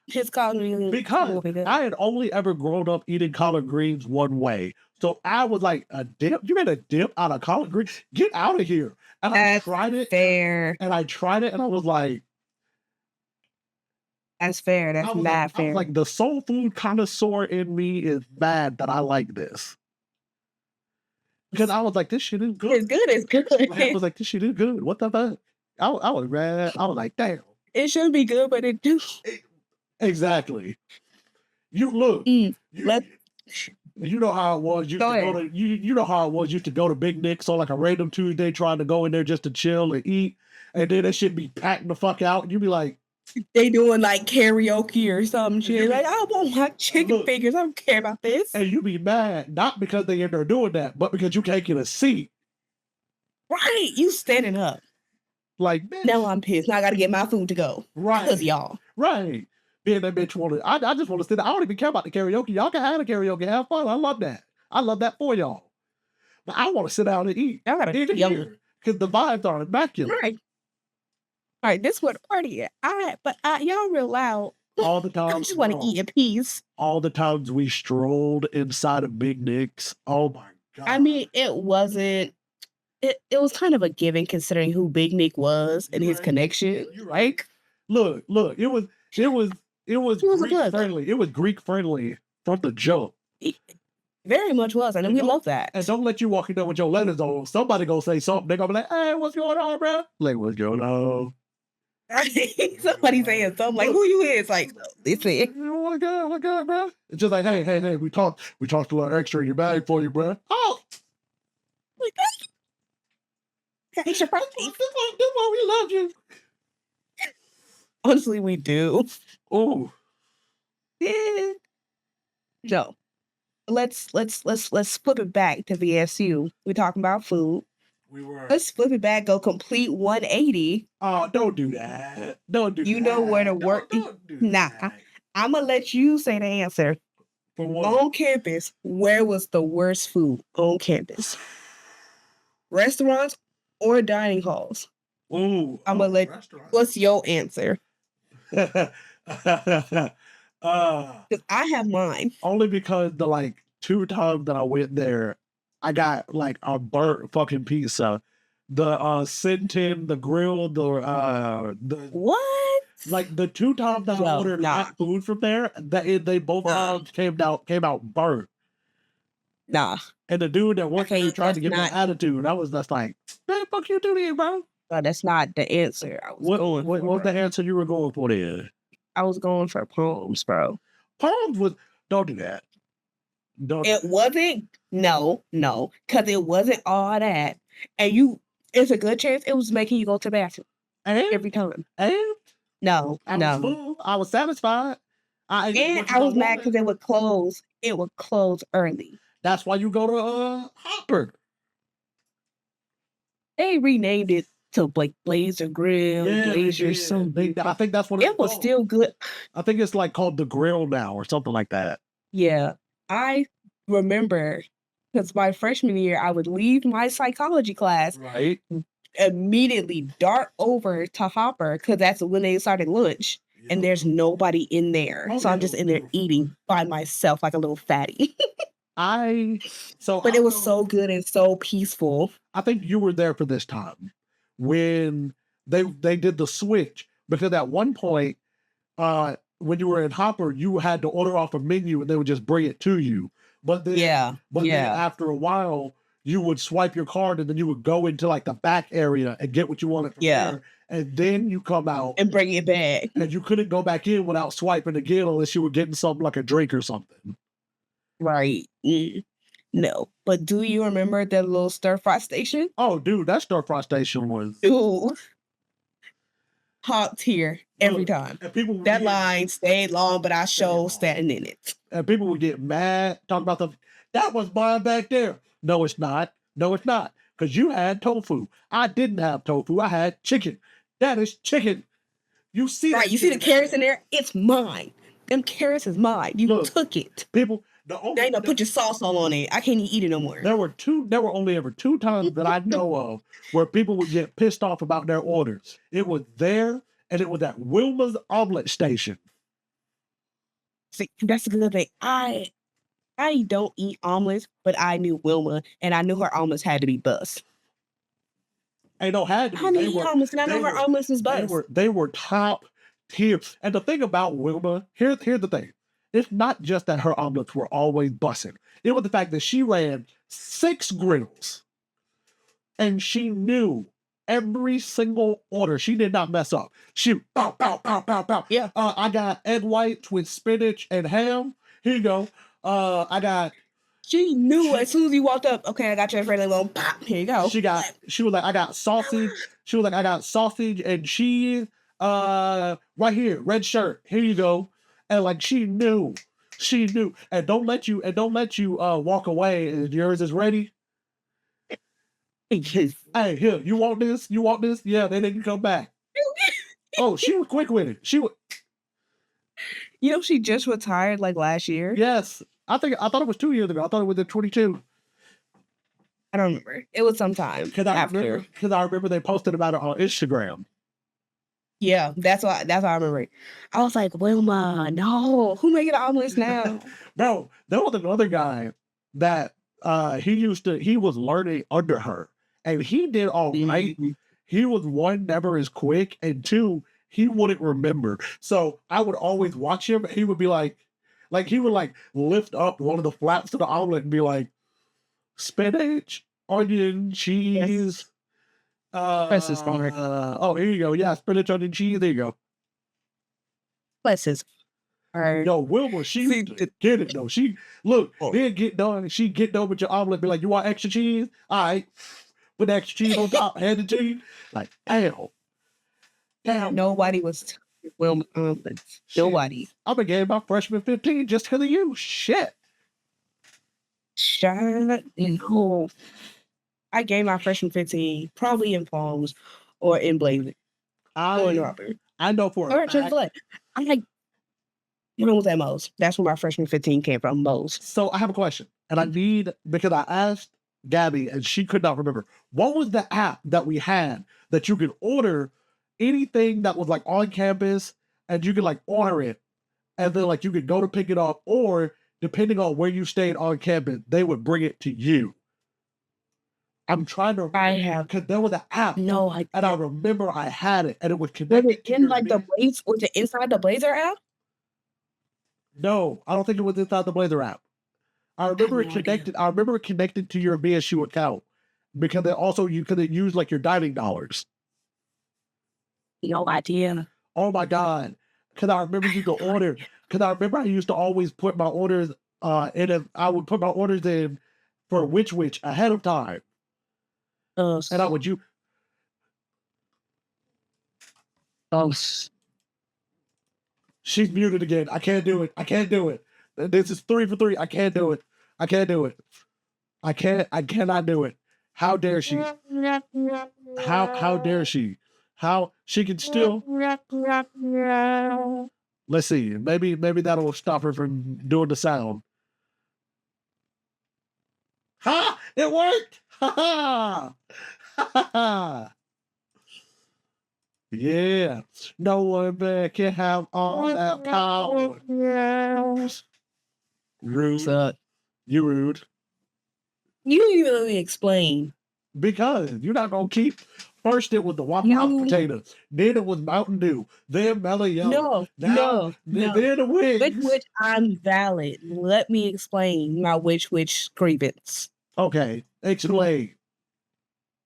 his collard greens Because would be good? I had only ever grown up eating collard greens one way. So I was like, a dip? You made a dip out of collard greens? Get out of here. And I That's tried it. fair. And I tried it and I was like, That's fair. That's mad I fair. was like, the soul food connoisseur in me is mad that I like this. Because I was like, this shit is good. It's good. It's good. I was like, this shit is good. What the fuck? I was mad. I was like, damn. It should be good, but it do. Exactly. You look. Let- You know how it was. You know how it was. Used to go to Big Nick's on like a random Tuesday, trying to go in there just to chill and eat, and then that shit be packed the fuck out. And you be like, they doing like karaoke or some shit. Like, I want my chicken Look. fingers. I don't care about this. and you be mad not because they in there doing that, but because you can't get a seat. Right. You standing up. Like, bitch, Now I'm pissed. Now I gotta get my food to go. right, Because y'all. right. Being that bitch wanted. I just want to sit. I don't even care about the karaoke. Y'all can have the karaoke, have fun. I love that. I love that for y'all. But I want to sit down and eat. Y'all gotta In yell. here, because the vibes are immaculate. Right. All right, this is where the party at. Y'all real loud. All the time. I just want to eat in peace. All the times we strolled inside of Big Nick's. Oh my god. I mean, it wasn't. It was kind of a given considering who Big Nick was and his Right. connection. You're right. Like, look. It was He was a Greek plug. friendly. It was Greek friendly from the jump. very much was, and And we don't- love that. And don't let you walk in there with your letters on. Somebody gonna say something. They gonna be like, "Hey, what's going on, bro?" Like, what's going on? Somebody saying something like, "Who you is?" Like, listen. Oh my god, bro. It's just like, hey, we talked a little extra in your bag for you, bro. Oh, Like, that's your that's birthday. why we love you. Honestly, we do. Oh, Yeah. So let's flip it back to VSU. We're talking about food. we were. Let's flip it back, go complete 180. Oh, don't do that. Don't do that. You know where to work. Don't do Nah. that. I'm gonna let you say the answer. For what? On campus, where was the worst food on campus? Restaurants or dining halls? Ooh, I'ma let- restaurant. What's your answer? uh, Because I have mine. only because the like 2 times that I went there, I got like a burnt fucking pizza. The Sintin, the grill, the What? like the 2 times that I Yo, ordered nah. hot food from there, they both Nah. times came out burnt. Nah, And the dude that worked Okay, there tried to that's give me an not- attitude. I was just like, "Man, fuck you, do this, bro." that's not the answer I was What going for. was bro. the answer you were going for there? I was going for Palms, bro. Palms was don't do that. Don't. It wasn't, no, because it wasn't all that. And it's a good chance it was making you go to the bathroom and every time. and No, I was no. full. I was satisfied. And I was mad because it would close. It would close early. That's why you go to Hopper. They renamed it to like Blazer Grill, Blazer something. I think that's what It was called. still good. I think it's like called the Grill now or something like that. Yeah, I remember because my freshman year, I would leave my psychology class, Right. immediately dart over to Hopper because that's when they started lunch, and there's nobody in there. Oh, So I'm yeah, just in there beautiful. eating by myself like a little fatty. But it was so good and so peaceful. I think you were there for this time when they did the switch, because at one point, when you were in Hopper, you had to order off a menu and they would just bring it to you. But then, then after a while, you would swipe your card and then you would go into like the back area and get what you wanted from there. And then you come out and bring it back. And you couldn't go back in without swiping again unless you were getting something like a drink or something. Right. No. But do you remember that little stir fry station? Oh, dude, that stir fry station was top tier every time. And that line stayed long, but I standing in it. And people would get mad, talking about that was mine back there. No, it's not. No, it's not. Because you had tofu. I didn't have tofu. I had chicken. That is chicken. You see right? You see the carrots in there? It's mine. Them carrots is mine. You took it. People, they ain't gonna put your sauce all on it. I can't even eat it no more. There were only ever 2 times that I know of where people would get pissed off about their orders. It was there, and it was at Wilma's omelet station. See, that's a good thing. I don't eat omelets, but I knew Wilma, and I knew her omelets had to be bust. I know had to be. I knew omelets, and I know her omelets was bust. They were top tier. And the thing about Wilma, here's the thing. It's not just that her omelets were always busting. It was the fact that she ran 6 griddles. And she knew every single order. She did not mess up. She pow, pow, pow, pow, pow. Yeah. I got egg whites with spinach and ham. Here you go. She knew as soon as you walked up, okay, I got your friendly little pop. Here you go. She was like, I got sausage. She was like, I got sausage and cheese. Right here, red shirt. Here you go. And like she knew. And don't let you walk away and yours is ready. Hey, here, you want this? You want this? Yeah, they didn't come back. Oh, she was quick with it. You know, she just retired like last year. Yes. I thought it was 2 years ago. I thought it was in 22. I don't remember. It was sometime after. Because I remember they posted about it on Instagram. Yeah, that's why I remember it. I was like, Wilma, no, who making omelets now? No, there was another guy that he was learning under her, and he did all right. Mm-hmm. He was, 1, never as quick, and 2, he wouldn't remember. So I would always watch him. He would be like he would lift up one of the flaps of the omelet and be like, spinach, onion, cheese. Bless his heart. Oh, here you go. Yeah, spinach, onion, cheese. There you go. Bless his heart. Yo, Wilma, she get it though. She then get done. She get done with your omelet. Be like, you want extra cheese? All right, put the extra cheese on top. Hand it to you. Like, damn. Nobody was Wilma omelets. Nobody. I began my freshman 15 just because of you. Shit. No. I gave my freshman 15 probably in Palms or in Blazing. Or in Robert. I know for a fact. I'm like, when I was at Moe's. That's where my freshman 15 came from, Moe's. So I have a question. And because I asked Gabby and she could not remember. What was the app that we had that you could order anything that was on campus and you could order it and then you could go to pick it up, or depending on where you stayed on campus, they would bring it to you? I'm trying to. I have, because there was an app. No, and I remember I had it, and it was connected. Was it in the Blaze? Was it inside the Blazer app? No, I don't think it was inside the Blazer app. I remember it connected. I remember it connected to your BSU account because you could use your dining dollars. No idea. Oh my god! Because I remember you could order. Because I remember I used to always put my orders I would put my orders in for which ahead of time. And I would She's muted again. I can't do it. This is 3 for 3. I can't do it. I cannot do it. How dare she? How dare she? How she can still. Let's see. Maybe that'll stop her from doing the sound. Ha! It worked! Ha ha! Yeah. No one back can have all that power. Rude. You rude. You didn't even let me explain. Because you're not gonna keep. First it was the Waffle House You- potatoes, then it was Mountain Dew, then Mellow Yellow. No, Then the wings. Which I'm valid. Let me explain my which grievance. Okay, explain.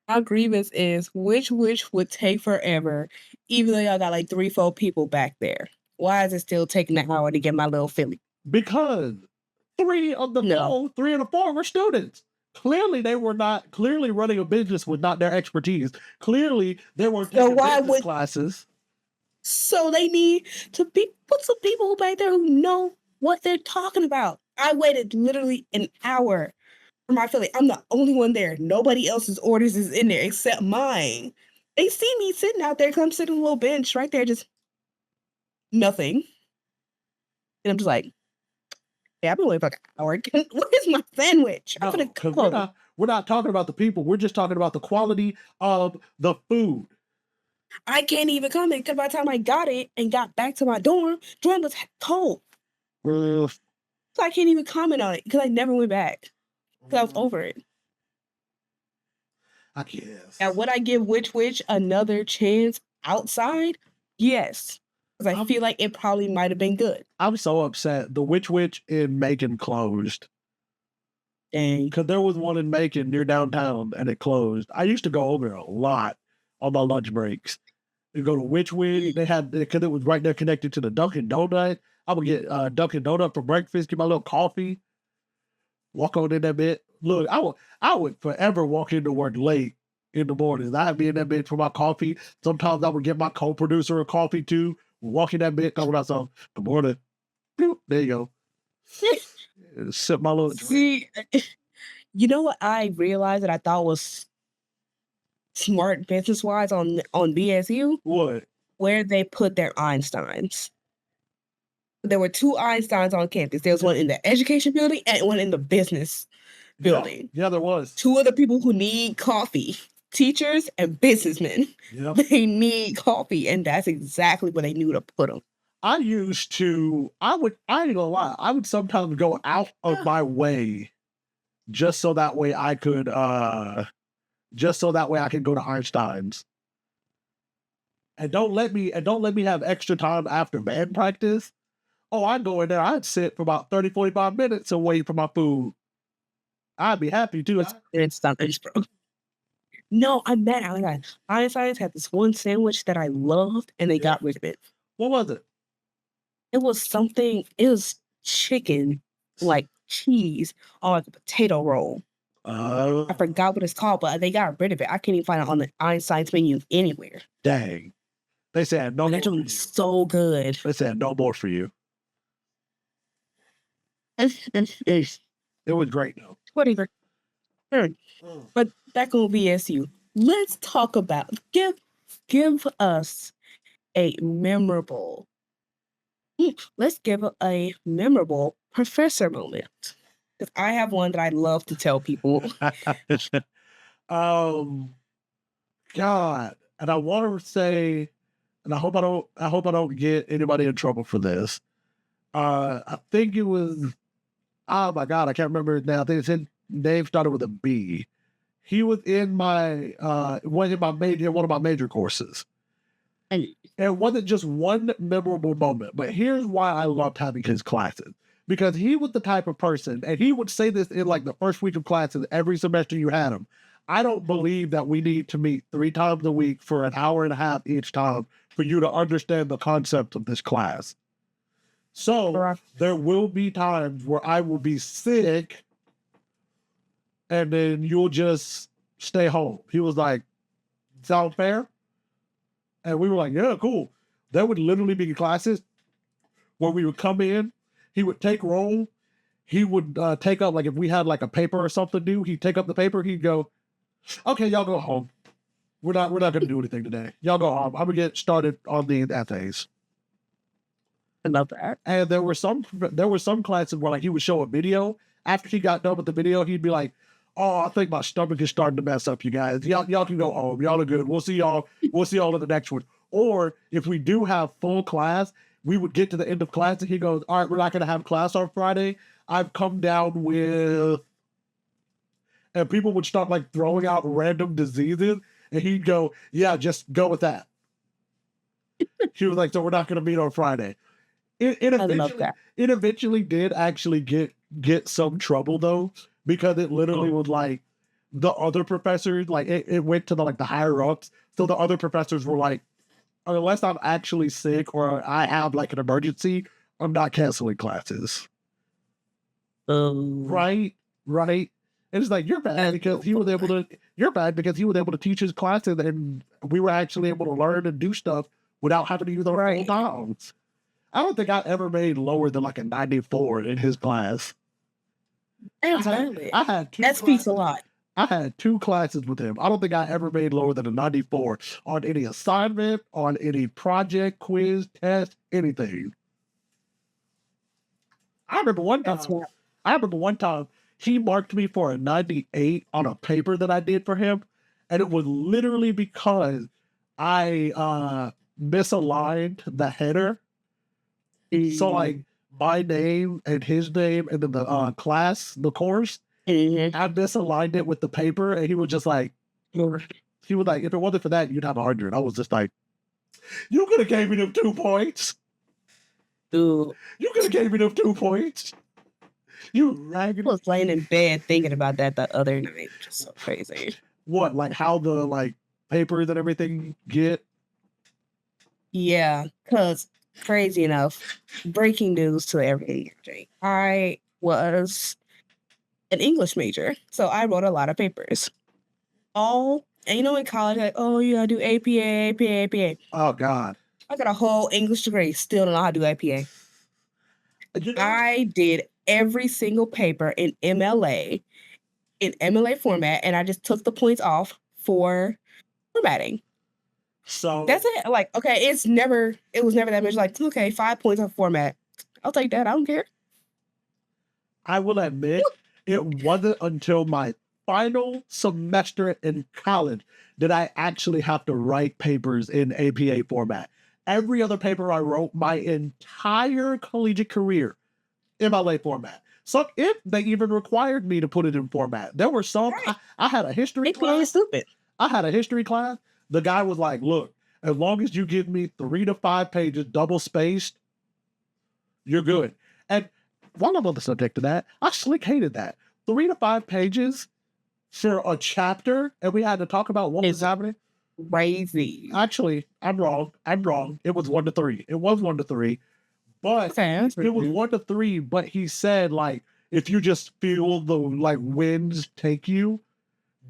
My grievance is which would take forever, even though y'all got like 3-4 people back there. Why is it still taking an hour to get my little Philly? Because three of the four were students. Clearly, they were not. Clearly, running a business was not their expertise. Clearly, they weren't taking business classes. So they need to put some people back there who know what they're talking about. I waited literally an hour for my Philly. I'm the only one there. Nobody else's orders is in there except mine. They see me sitting out there, come sit on a little bench right there, just nothing. And I'm just like, yeah, I've been waiting for an hour. Where's my sandwich? I'm gonna go. We're not talking about the people. We're just talking about the quality of the food. I can't even comment because by the time I got it and got back to my dorm was cold. So I can't even comment on it because I never went back because I was over it. I guess. Now, would I give which another chance outside? Yes. Because I feel like it probably might have been good. I'm so upset. The Witch in Macon closed. Dang. Because there was one in Macon near downtown and it closed. I used to go over there a lot on my lunch breaks. You go to Witch. They had, because it was right there connected to the Dunkin' Donut. I would get Dunkin' Donut for breakfast, get my little coffee, walk on in that bit. Look, I would forever walk into work late in the mornings. I'd be in that bit for my coffee. Sometimes I would get my co-producer a coffee too. Walk in that bit, come with myself. Good morning. Boop, there you go. Sip my little drink. See, you know what I realized that I thought was smart business-wise on BSU? What? Where they put their Einsteins. There were 2 Einsteins on campus. There was one in the education building and one in the business building. Yeah, there was. 2 other people who need coffee. Teachers and businessmen. Yep. They need coffee, and that's exactly where they knew to put them. I ain't gonna lie, I would sometimes go out of my way just so that way I could go to Einstein's. And don't let me have extra time after band practice. Oh, I'd go in there, I'd sit for about 30, 45 minutes and wait for my food. I'd be happy too. It's not bro. No, I'm mad. Einstein's had this one sandwich that I loved, and they got rid of it. What was it? It was chicken, like cheese, on like a potato roll. I forgot what it's called, but they got rid of it. I can't even find it on the Einstein's menu anywhere. Dang. They said no more. That was so good. They said no more for you. It was great though. Whatever. But back on BSU, let's talk about give us a memorable. Let's give a memorable professor moment. Because I have one that I love to tell people. God, and I want to say, and I hope I don't get anybody in trouble for this. I think it was, oh my God, I can't remember it now. I think his name started with a B. He was in one of my major courses. And it wasn't just one memorable moment, but here's why I loved having his classes. Because he was the type of person, and he would say this in like the first week of classes every semester you had him. I don't believe that we need to meet 3 times a week for an hour and a half each time for you to understand the concept of this class. So there will be times where I will be sick and then you'll just stay home. He was like, sound fair? And we were like, yeah, cool. There would literally be classes where we would come in, he would take roll, he would take up, like if we had like a paper or something due, he'd take up the paper, he'd go, okay, y'all go home. We're not gonna do anything today. Y'all go home. I'm gonna get started on the essays. I love that. And there were some classes where like he would show a video. After he got done with the video, he'd be like, oh, I think my stomach is starting to mess up, you guys. Y'all can go home. Y'all are good. We'll see y'all in the next one. Or if we do have full class, we would get to the end of class and he goes, all right, we're not going to have class on Friday. I've come down with, and people would start like throwing out random diseases, and he'd go, "Yeah, just go with that." She was like, "So we're not going to meet on Friday." It I love eventually, that. it eventually did actually get some trouble though, because it literally was like the other professors, like it went to the like the higher ups, so the other professors were like, unless I'm actually sick or I have like an emergency, I'm not canceling classes. Right, right. And it's like you're bad That's because so he was able to. You're bad because he was able to teach his classes, and we were actually able to learn and do stuff without having to use our full Right. times. I don't think I ever made lower than like a 94 in his class. That's valid. I had two That speaks classes. a lot. I had 2 classes with him. I don't think I ever made lower than a 94 on any assignment, on any project, quiz, test, anything. I remember one time. That's what. I remember one time he marked me for a 98 on a paper that I did for him, and it was literally because I misaligned the header. So like my name and his name and then the class, the course, Mm-hmm. I misaligned it with the paper, and he was just like, he was like, if it wasn't for that, you'd have 100. I was just like, you could have gave me them 2 points. Dude, You could have gave me them 2 points. You I raggedy. was laying in bed thinking about that the other night, which is so crazy. What, like how the like papers and everything get? Yeah, because crazy enough, breaking news to everything. I was an English major, so I wrote a lot of papers. And in college, like, oh, you gotta do APA, APA, APA. Oh God. I got a whole English degree, still don't know how to do APA. You know, I did every single paper in MLA format, and I just took the points off for formatting. so That's it. Like, okay, it was never that much. Like, okay, 5 points on format. I'll take that. I don't care. I will admit it wasn't until my final semester in college that I actually have to write papers in APA format. Every other paper I wrote my entire collegiate career, MLA format. So if they even required me to put it in format, there were some. Right. I had a history APA is class. stupid. I had a history class. The guy was like, "Look, as long as you give me 3 to 5 pages double spaced, you're good." And while I'm on the subject of that, I slick hated that 3 to 5 pages for a chapter, and we had to talk about what was It's happening. crazy. Actually, I'm wrong. I'm wrong. It was 1 to 3. It was 1 to 3, but Okay, that's it was pretty 1 to 3. But he said like, if you just feel the like winds take you,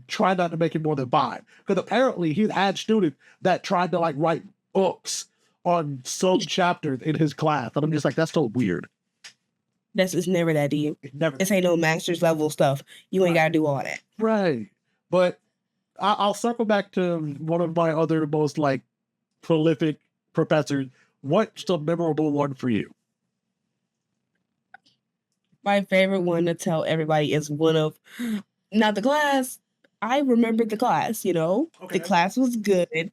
try not to make it more than 5. Because apparently he had students that tried to like write books on some chapters in his class, and I'm just like, that's so weird. This is never that deep. It never. This ain't no master's level stuff. You ain't Right. gotta do all that. Right. But I'll circle back to one of my other most like prolific professors. What's the memorable one for you? My favorite one to tell everybody is one of not the class. I remembered the class, you know. Okay. The class was good.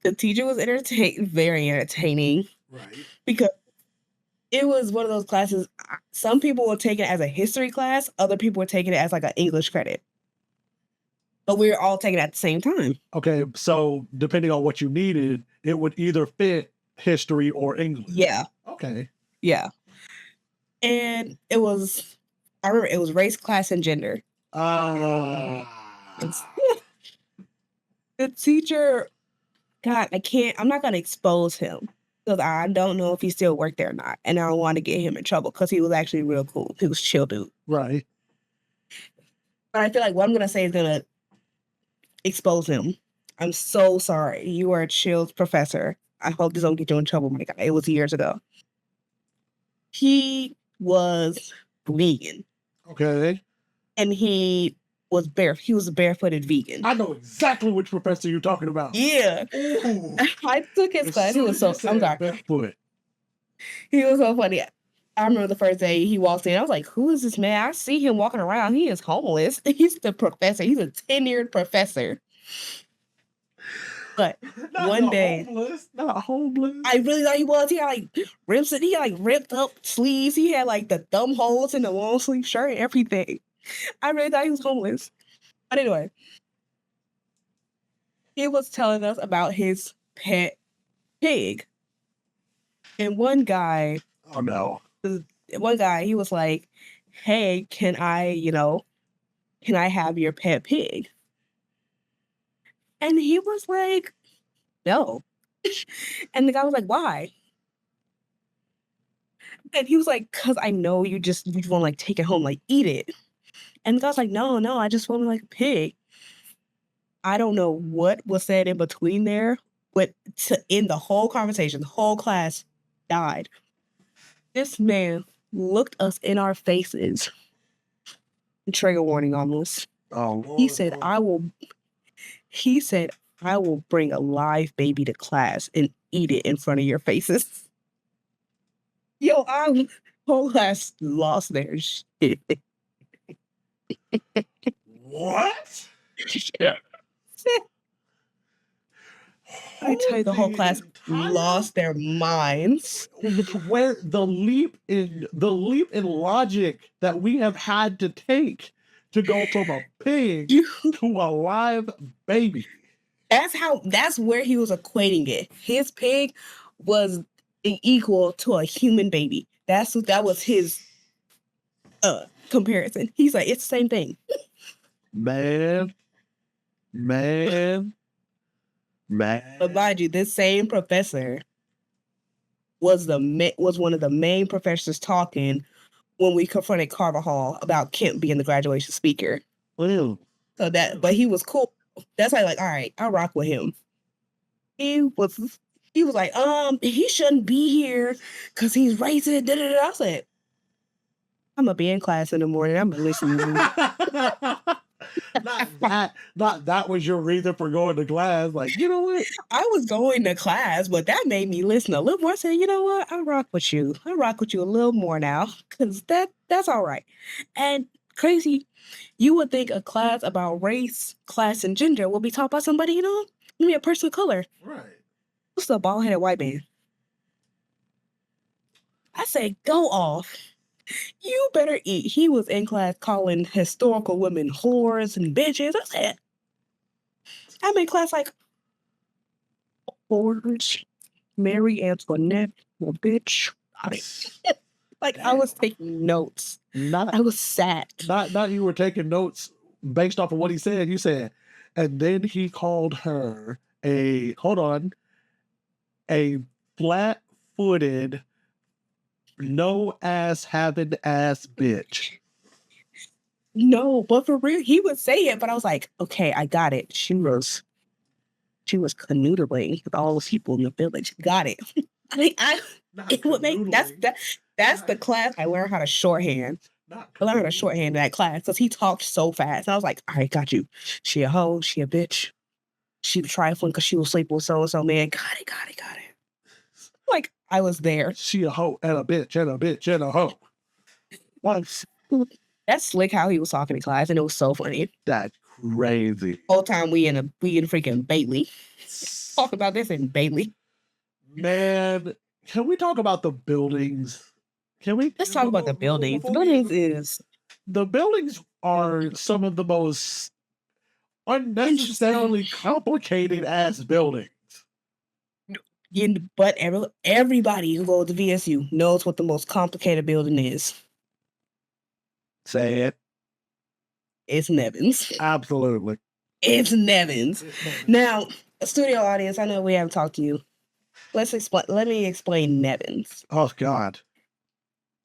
The teacher was very entertaining Right. because it was one of those classes. Some people were taking it as a history class, other people were taking it as like an English credit. But we were all taking it at the same time. Okay. So depending on what you needed, it would either fit history or English. Yeah, Okay. yeah. And I remember it was race, class, and gender. Uh, The teacher, God, I'm not going to expose him because I don't know if he still worked there or not. And I don't want to get him in trouble because he was actually real cool. He was a chill dude. right. But I feel like what I'm going to say is going to expose him. I'm so sorry. You are a chill professor. I hope this don't get you in trouble, my God. It was years ago. He was vegan. Okay. And he was a barefooted vegan. I know exactly which professor you're talking about. Yeah. Ooh. I took his class. He was so, I'm sorry. Barefoot. He was so funny. I remember the first day he walked in, I was like, who is this man? I see him walking around. He is homeless. He's the professor. He's a tenured professor. But Not one the day, homeless, not homeless. I really thought he was. He had like rips and he had like ripped up sleeves. He had like the thumb holes in the long sleeve shirt and everything. I really thought he was homeless. But anyway, he was telling us about his pet pig. And one guy, Oh no. he was like, "Hey, can I have your pet pig?" And he was like, "No." And the guy was like, "Why?" And he was like, "Cause I know you want to like take it home, like eat it." And the guy's like, "No, I just want like a pig." I don't know what was said in between there, but to end the whole conversation, the whole class died. This man looked us in our faces. Trigger warning almost. Oh He Lord, said, Lord. he said, "I will bring a live baby to class and eat it in front of your faces." Yo, whole class lost their shit. What? Yeah. I tell you, the whole class lost their minds. Where the leap in logic that we have had to take to go from a pig to a live baby. That's where he was equating it. His pig was equal to a human baby. That was his comparison. He's like, it's the same thing. Man. But mind you, this same professor was one of the main professors talking when we confronted Carver Hall about Kemp being the graduation speaker. Well, But he was cool. That's why, like, all right, I'll rock with him. He was like, he shouldn't be here because he's racist. Da, da, da. I said, I'm gonna be in class in the morning. I'm gonna listen to you. not that was your reason for going to class. Like, you know what? I was going to class, but that made me listen a little more. I said, you know what? I rock with you. I rock with you a little more now, because that's all right. And crazy, you would think a class about race, class, and gender will be taught by somebody, maybe a person of color. Right. What's the bald-headed white man? I said, go off. You better eat. He was in class calling historical women whores and bitches. I said, I'm in class like, whores, Mary Antoinette, a bitch. Like, I was taking notes. I was sad. Not you were taking notes based off of what he said. You said, and then he called her a flat-footed, no ass having ass bitch. No, but for real, he would say it, but I was like, okay, I got it. She was canoodling with all the people in the village. Got it. I mean, it would make that's the class I learned how to shorthand. I learned how to shorthand in that class because he talked so fast. I was like, all right, got you. She a hoe, she a bitch. She was trifling because she was sleeping with so and so man. Got it. Like, I was there. She a hoe and a bitch and a bitch and a hoe. Once. That's slick how he was talking in class, and it was so funny. That's crazy. Whole time we in freaking Bailey. Talk about this in Bailey. Man, can we talk about the buildings? Let's talk about the buildings. The buildings are some of the most unnecessarily complicated ass buildings. But everybody who goes to VSU knows what the most complicated building is. Say it. It's Nevins. Absolutely. It's Nevins. Now, a studio audience, I know we haven't talked to you. Let me explain Nevins. Oh God.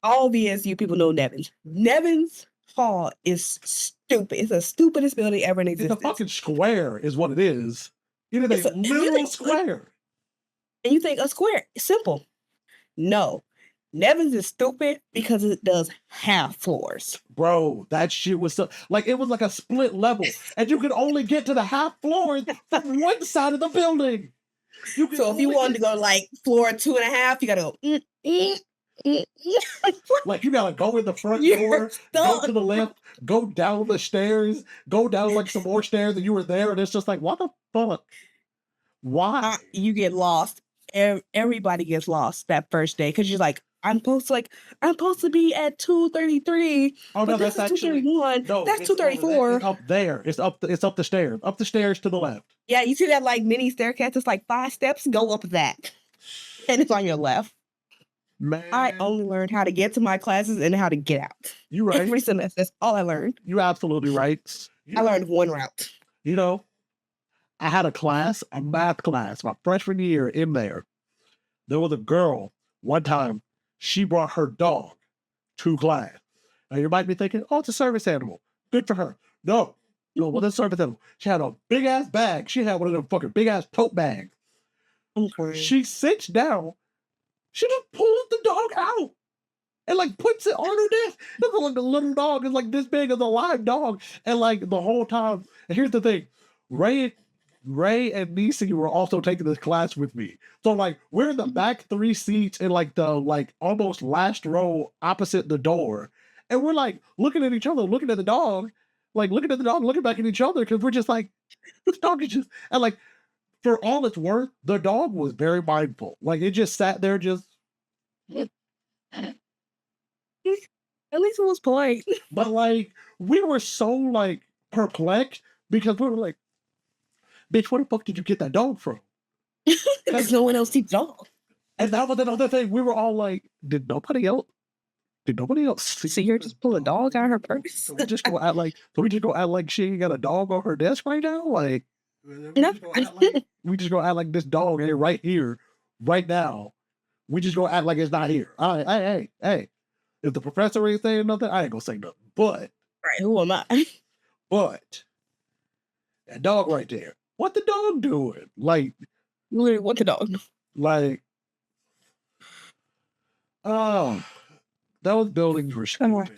All VSU people know Nevins. Nevins Hall is stupid. It's the stupidest building ever in existence. It's a fucking square is what it is. It is a literal square. And you think a square is simple. No. Nevins is stupid because it does half floors. Bro, that shit was so like it was like a split level, and you could only get to the half floors from one side of the building. So if you wanted to go like floor 2.5, you gotta go. Like you gotta go in the front door, go to the left, go down the stairs, go down like some more stairs, and you were there, and it's just like, what the fuck? Why? You get lost. Everybody gets lost that first day because you're like, I'm supposed to be at 2:33. Oh but no, this that's is actually 2:31. no. That's It's over there. 2:34. It's up there. It's up the stairs. Up the stairs to the left. Yeah, you see that like mini staircase? It's like 5 steps. Go up that, and it's on your left. Man, I only learned how to get to my classes and how to get out. you right. Every semester, that's all I learned. You're absolutely right. I learned one route. You know, I had a math class, my freshman year in there. There was a girl one time, she brought her dog to class. Now you might be thinking, oh, it's a service animal. Good for her. No, it wasn't a service animal. She had a big ass bag. She had one of them fucking big ass tote bags. Okay. She sits down. She just pulls the dog out and like puts it on her desk. This is like a little dog. It's like this big as a live dog. And like the whole time, and here's the thing, Ray and Nisi were also taking this class with me. So like we're in the back 3 seats in like the like almost last row opposite the door. And we're like looking at each other, looking at the dog, looking back at each other because we're just like, this dog is just, and like for all it's worth, the dog was very mindful. Like it just sat there just. At least it was polite. But like we were so like perplexed because we were like, bitch, where the fuck did you get that dog from? Because no one else sees dog. And that was another thing. We were all like, did nobody else See her just pull a dog out of her purse? So we just go act like she ain't got a dog on her desk right now? Like No. we just go act like this dog ain't right here, right now. We just go act like it's not here. All right, hey. If the professor ain't saying nothing, I ain't gonna say nothing. But Right, who am I? But that dog right there, what the dog doing? Like, Literally, what the dog? like, oh, those buildings were stupid.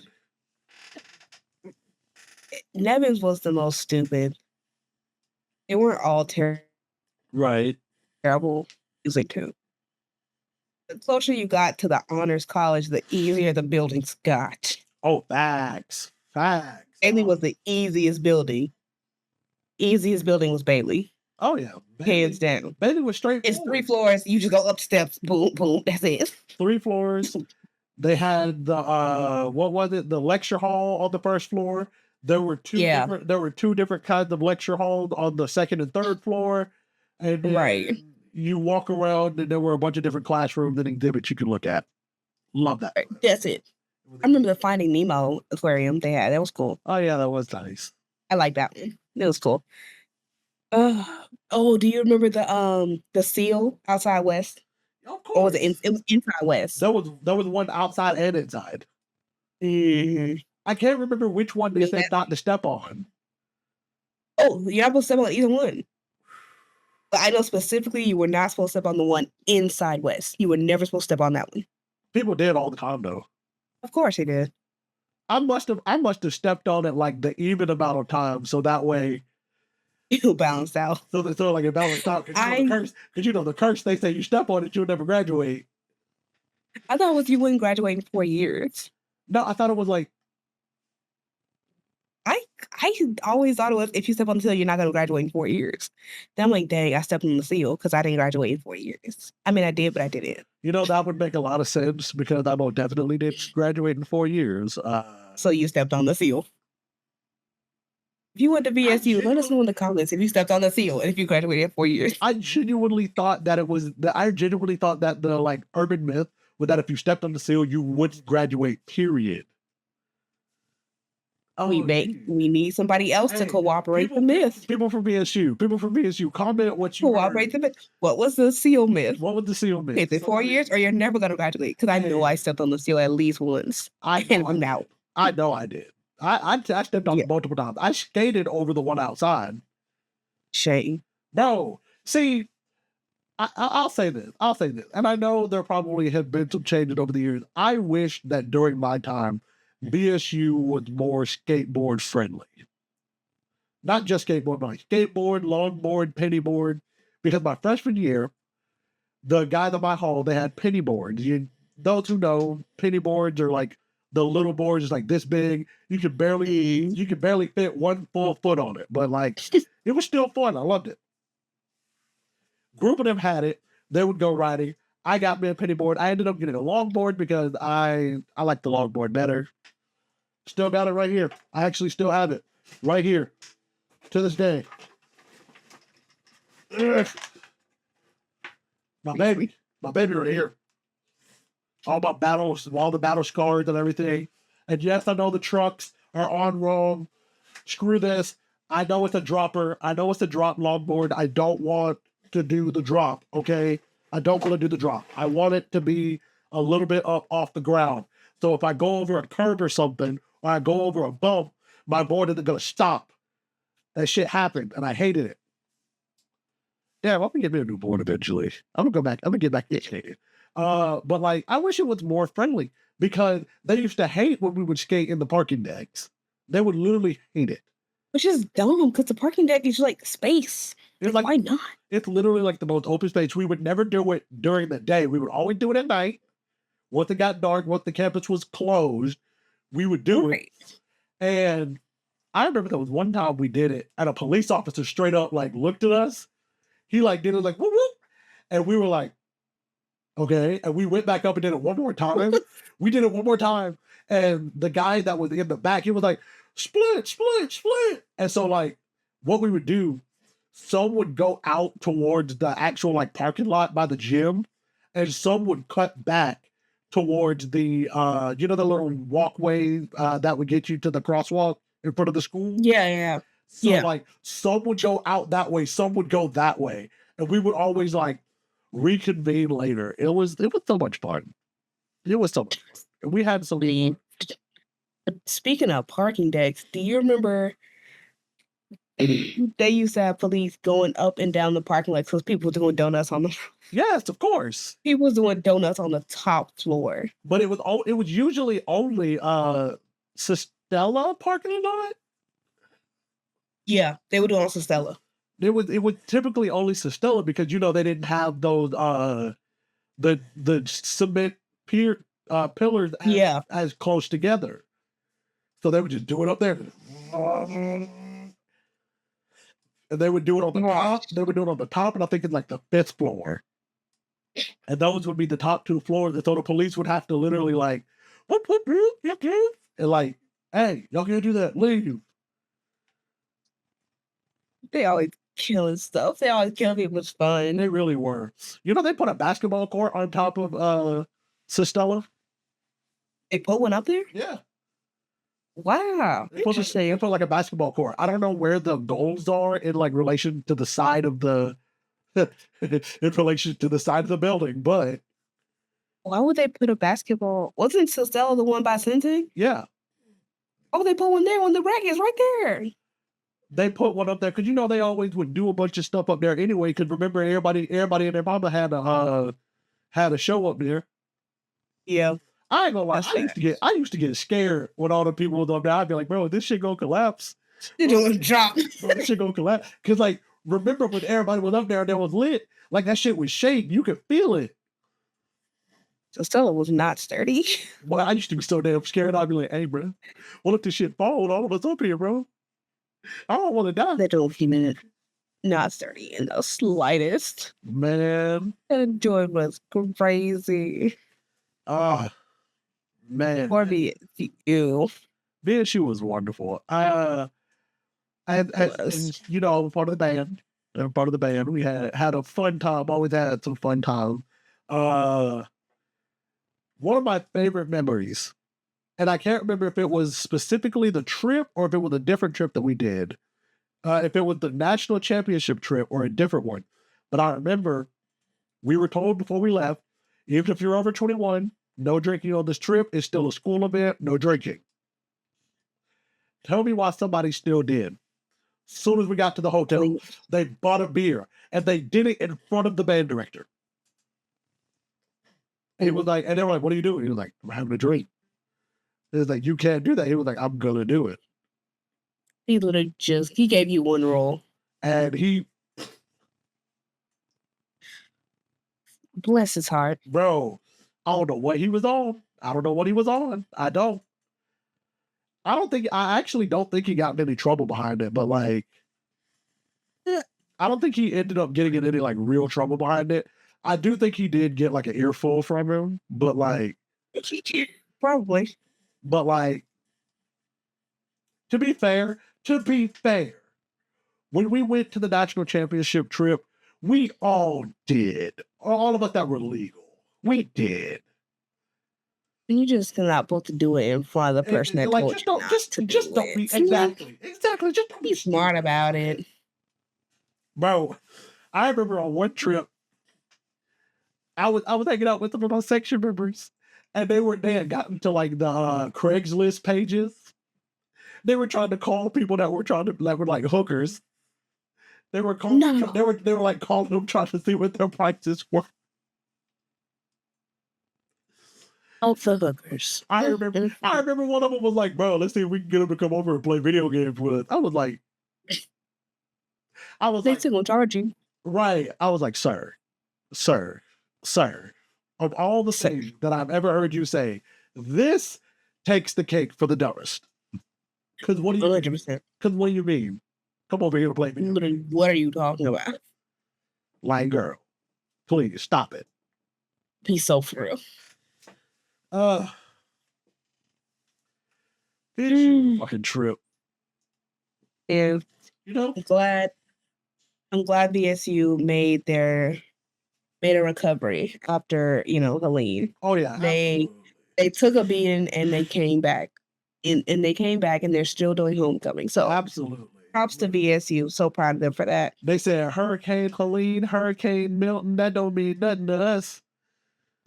Nevins was the most stupid. They weren't all Right. terrible music too. The closer you got to the honors college, the easier the buildings got. Oh, facts. Bailey was the easiest building. Easiest building was Bailey. Oh yeah, Hands down. Bailey was straight. It's 3 floors. You just go up steps. Boom, boom. That's it. 3 floors. They had the what was it? The lecture hall on the first floor. There were two different kinds of lecture halls on the second and third floor. And Right. You walk around and there were a bunch of different classrooms and exhibits you could look at. Love that. That's it. I remember the Finding Nemo aquarium they had. That was cool. Oh yeah, that was nice. I like that one. It was cool. Do you remember the seal outside West? Of Or was course. it was inside West? There was one outside and inside. Mhm. I can't remember which one they said Yeah. not to step on. Oh, you're not supposed to step on either one. But I know specifically you were not supposed to step on the one inside West. You were never supposed to step on that one. People did all the time though. Of course he did. I must have stepped on it like the even amount of time, so that way, You balanced out. so like it balanced out. Because the curse, they say you step on it, you'll never graduate. I thought it was you wouldn't graduate in 4 years. No, I thought it was like, I always thought it was if you step on the seal, you're not going to graduate in 4 years. Then I'm like, dang, I stepped on the seal because I didn't graduate in 4 years. I mean, I did, but I didn't. that would make a lot of sense because I most definitely did graduate in 4 years. So you stepped on the seal. If you went to VSU, let us know in the comments if you stepped on the seal and if you graduated in 4 years. I genuinely thought that the like urban myth was that if you stepped on the seal, you wouldn't graduate, period. We need somebody else to cooperate the myth. People from VSU, comment what you Cooperate the myth. What was the seal myth? What was the seal myth? Is it 4 years or you're never going to graduate? Because I know I stepped on the seal at least once. And I'm out. I know I did. I stepped on it multiple times. I skated over the one outside. Shame. Bro, see, I'll say this. And I know there probably have been some changes over the years. I wish that during my time, BSU was more skateboard friendly. Not just skateboard, but like skateboard, longboard, pennyboard. Because my freshman year, the guys in my hall, they had penny boards. Those who know, penny boards are like the little boards is like this big. You could barely fit 1 full foot on it. But like it was still fun. I loved it. Group of them had it. They would go riding. I got me a penny board. I ended up getting a longboard because I like the longboard better. Still got it right here. I actually still have it right here to this day. Ugh. My baby right here. All my battles, all the battle scars and everything. And yes, I know the trucks are on wrong. Screw this. I know it's a dropper. I know it's a drop longboard. I don't want to do the drop, okay? I don't want to do the drop. I want it to be a little bit up off the ground. So if I go over a curb or something, or I go over a bump, my board isn't going to stop. That shit happened, and I hated it. Damn, I'm going to get me a new board eventually. I'm going to go back. I'm going to get back itching. But like, I wish it was more friendly because they used to hate when we would skate in the parking decks. They would literally hate it. Which is dumb because the parking deck is like space. It's Like, why not? It's literally like the most open space. We would never do it during the day. We would always do it at night. Once it got dark, once the campus was closed, we would do it. And I remember there was one time we did it, and a police officer straight up like looked at us. He like did it like whoop whoop, and we were like, okay. And we went back up and did it one more time. We did it one more time, and the guy that was in the back, he was like, split, split, split. And so like, what we would do, some would go out towards the actual like parking lot by the gym, and some would cut back towards the you know, the little walkway that would get you to the crosswalk in front of the school. Yeah. So like, some would go out that way, some would go that way, and we would always like reconvene later. It was so much fun. It was so much fun. We had some. Speaking of parking decks, do you remember they used to have police going up and down the parking lot because people were doing donuts on the Yes, of course. people was doing donuts on the top floor. But it was usually only Sistella parking lot. Yeah, they would do it on Stella. It was typically only Sistella because you know they didn't have those the cement pillars as close together. So they would just do it up there. And they would do it on the top. They would do it on the top, and I think it's like the 5th floor. And those would be the top 2 floors. And so the police would have to literally like, whoop, whoop, whoop, whoop, whoop, and like, hey, y'all can't do that. Leave. They always killing stuff. They always killing people. It's fun. They really were. You know, they put a basketball court on top of Sistella. They put one up there? Yeah. Wow. They put like a basketball court. I don't know where the goals are in like relation to the side of the in relation to the side of the building, but why would they put a basketball? Wasn't Stella the one by Sensei? Yeah. Oh, they put one there when the rack is right there. They put one up there because you know they always would do a bunch of stuff up there anyway. Because remember, everybody and their mama had a show up there. Yeah. I ain't gonna lie. I used to get scared when all the people was up there. I'd be like, bro, this shit gonna collapse. It don't drop. Bro, this shit gonna collapse. Cause like, remember when everybody was up there and that was lit? Like that shit would shake. You could feel it. So Stella was not sturdy. Well, I used to be so damn scared. I'd be like, hey, bro, what if this shit fall? All of us up here, bro. I don't want to die. That don't mean not sturdy in the slightest. Man. And Joy was crazy. Oh, man. Poor you. She was wonderful. And, you know, part of the band. We had a fun time. Always had some fun time. One of my favorite memories, and I can't remember if it was specifically the trip or if it was a different trip that we did. If it was the national championship trip or a different one. But I remember we were told before we left, even if you're over 21, no drinking on this trip. It's still a school event, no drinking. Tell me why somebody still did. As soon as we got to the hotel, they bought a beer, and they did it in front of the band director. He was like, and they were like, what are you doing? He was like, I'm having a drink. He was like, you can't do that. He was like, I'm going to do it. He literally he gave you one roll. And he... Bless his heart. Bro, I don't know what he was on. I don't know what he was on. I actually don't think he got in any trouble behind it, but like... I don't think he ended up getting in any like real trouble behind it. I do think he did get like an earful from him, but like, Probably. to be fair, when we went to the national championship trip, we all did. All of us that were legal, we did. You just cannot both to do it in front of the person that Like, told just you don't, not just, to just do don't be it. exactly. Just don't Be smart about it. bro. I remember on one trip, I was hanging out with some of my section members, and they had gotten to like the Craigslist pages. They were trying to call people that were like hookers. They were calling. No. They were like calling them, trying to see what their prices were. Oh, for hookers. I remember one of them was like, "Bro, let's see if we can get them to come over and play video games with us." I was like, They still gonna charge you. right. I was like, sir, of all the things that I've ever heard you say, this takes the cake for the dumbest. Because what do you? 100%. Because what do you mean? Come over here to play video. Literally, what are you talking about? Like, girl, please stop it. He's so for real. Fucking trip. And You know? I'm glad BSU made a recovery after, Helene. Oh yeah. They took a beating and they came back. And they came back and they're still doing homecoming. So absolutely. props to BSU. So proud of them for that. They said Hurricane Helene, Hurricane Milton, that don't mean nothing to us.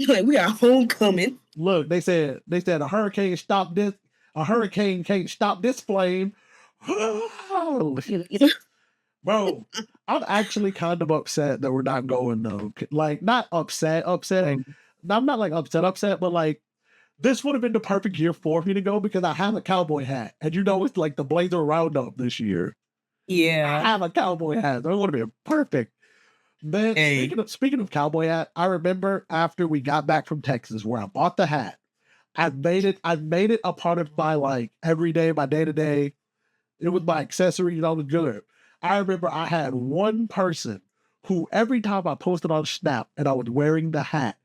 Like, we got homecoming. Look, they said a hurricane can't stop this flame. Bro, I'm actually kind of upset that we're not going though. Like, not upset. I'm not like upset, but like, this would have been the perfect year for me to go because I have a cowboy hat. And it's like the Blazer Roundup this year. Yeah. I have a cowboy hat. That would have been perfect. Man, speaking of cowboy hat, I remember after we got back from Texas where I bought the hat, I made it a part of my like every day, my day-to-day. It was my accessory, the good. I remember I had one person who every time I posted on Snap and I was wearing the hat,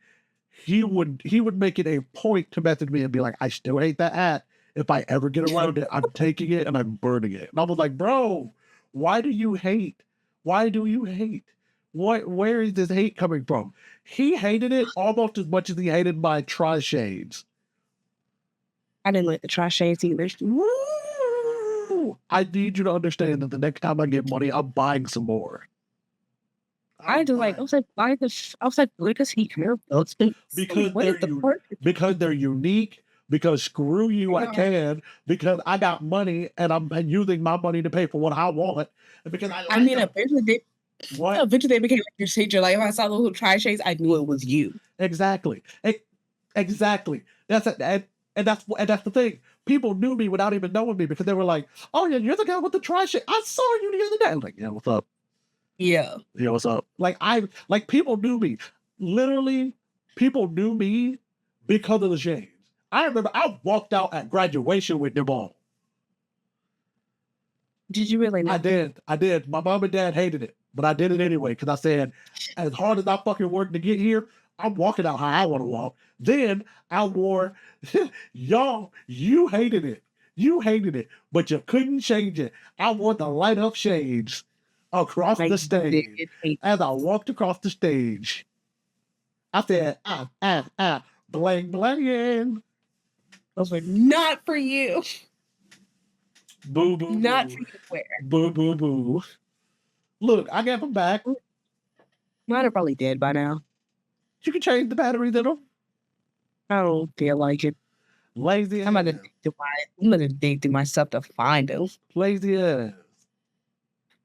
he would make it a point to message me and be like, I still hate that hat. If I ever get around it, I'm taking it and I'm burning it. And I was like, bro, why do you hate? Why do you hate? Where is this hate coming from? He hated it almost as much as he hated my tri-shades. I didn't like the tri-shades either. Woo! I need you to understand that the next time I get money, I'm buying some more. I was like, why does he care about those? Because they're unique. Because screw you, I can. Because I got money and I'm using my money to pay for what I want. And because eventually they became like your signature. Like if I saw those little tri-shades, I knew it was you. Exactly. Exactly. That's it. And that's the thing. People knew me without even knowing me because they were like, "Oh yeah, you're the guy with the tri-shade. I saw you the other day." I'm like, "Yeah, what's up?" Yeah. Yeah, what's up? Like people knew me. Literally, people knew me because of the shades. I remember I walked out at graduation with them all. Did you really know? I did. My mom and dad hated it, but I did it anyway because I said, as hard as I fucking worked to get here, I'm walking out how I want to walk. Then I wore, y'all, you hated it, but you couldn't change it. I wore the light up shades across the stage. As I walked across the stage, I said, bling, bling. Those were not for you. Boo, boo, not boo. for you to wear. Boo, boo, boo. Look, I got them back. Mine are probably dead by now. You can change the batteries in them. I don't feel like it. Lazy ass. I'm gonna dig through my stuff to find them. Lazy ass.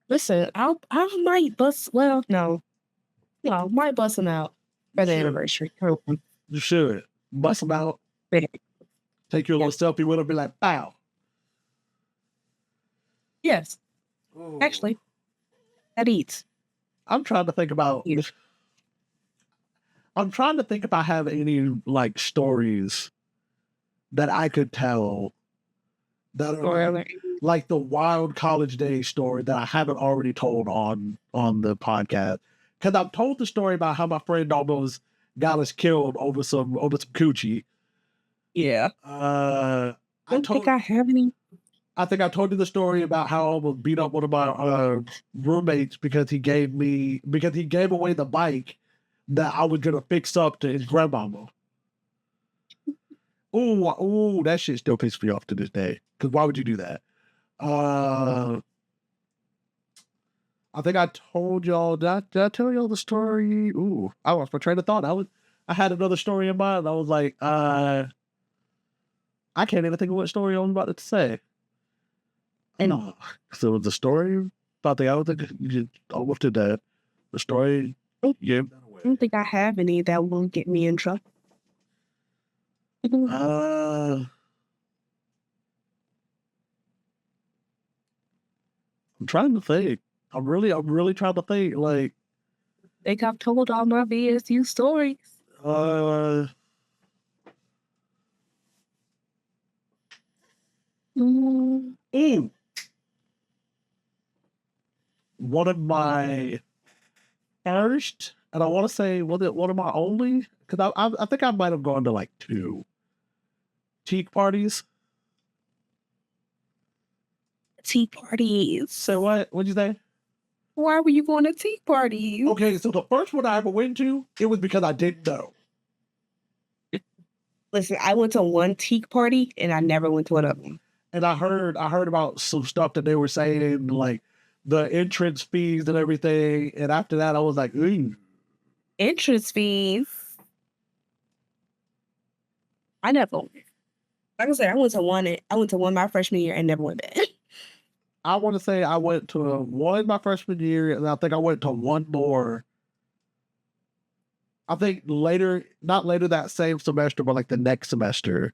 Listen, I might bust. Well, no, I might bust them out for the anniversary. You should bust them out. Take your little selfie with them. Be like, "Bow." Yes, actually, that eats. I'm trying to think about. I'm trying to think if I have any like stories that I could tell that are like the wild college days story that I haven't already told on the podcast. Because I've told the story about how my friend almost got us killed over some coochie. Yeah. I don't think I have any. I think I told you the story about how I almost beat up one of my roommates because he gave away the bike that I was gonna fix up to his grandmama. Ooh, that shit still pisses me off to this day. Because why would you do that? I think I told y'all. Did I tell y'all the story? Ooh, I lost my train of thought. I had another story in mind. I was like, I can't even think of what story I was about to say. No, so it was the story about the other thing. Almost did that. The story. Yeah. I don't think I have any that won't get me in trouble. I'm trying to think. I'm really trying to think. Like, I think I've told all my VSU stories. Ooh. One of my first, and I want to say, was it one of my only? Because I think I might have gone to like 2 teak parties. Tea parties. So what'd you say? Why were you going to tea parties? Okay, so the first one I ever went to, it was because I didn't know. Listen, I went to one teak party and I never went to another one. And I heard about some stuff that they were saying, like the entrance fees and everything. And after that, I was like, ooh. Entrance fees? I never. Like I said, I went to one my freshman year and never went back. I want to say I went to one my freshman year, and I think I went to one more. I think not later that same semester, but like the next semester.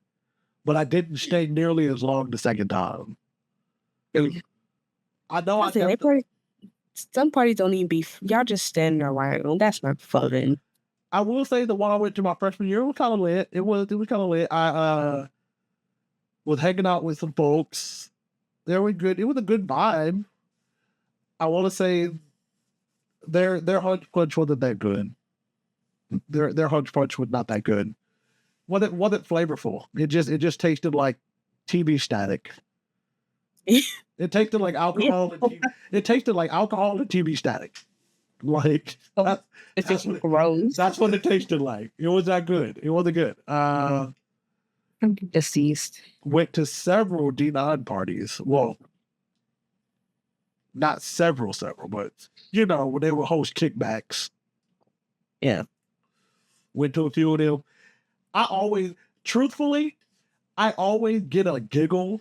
But I didn't stay nearly as long the second time. I know some parties don't even be. Y'all just standing around. That's not fun. I will say the one I went to my freshman year was kind of lit. It was kind of lit. I was hanging out with some folks. They were good. It was a good vibe. I want to say their hunch punch wasn't that good. Their hunch punch was not that good. Wasn't flavorful. It just tasted like TV static. It tasted like alcohol. It tasted like alcohol and TV static. Like it's just gross. That's what it tasted like. It was that good. It wasn't good. I'm deceased. Went to several D9 parties. Well, not several, but when they would host kickbacks. Yeah. Went to a few of them. I always get a giggle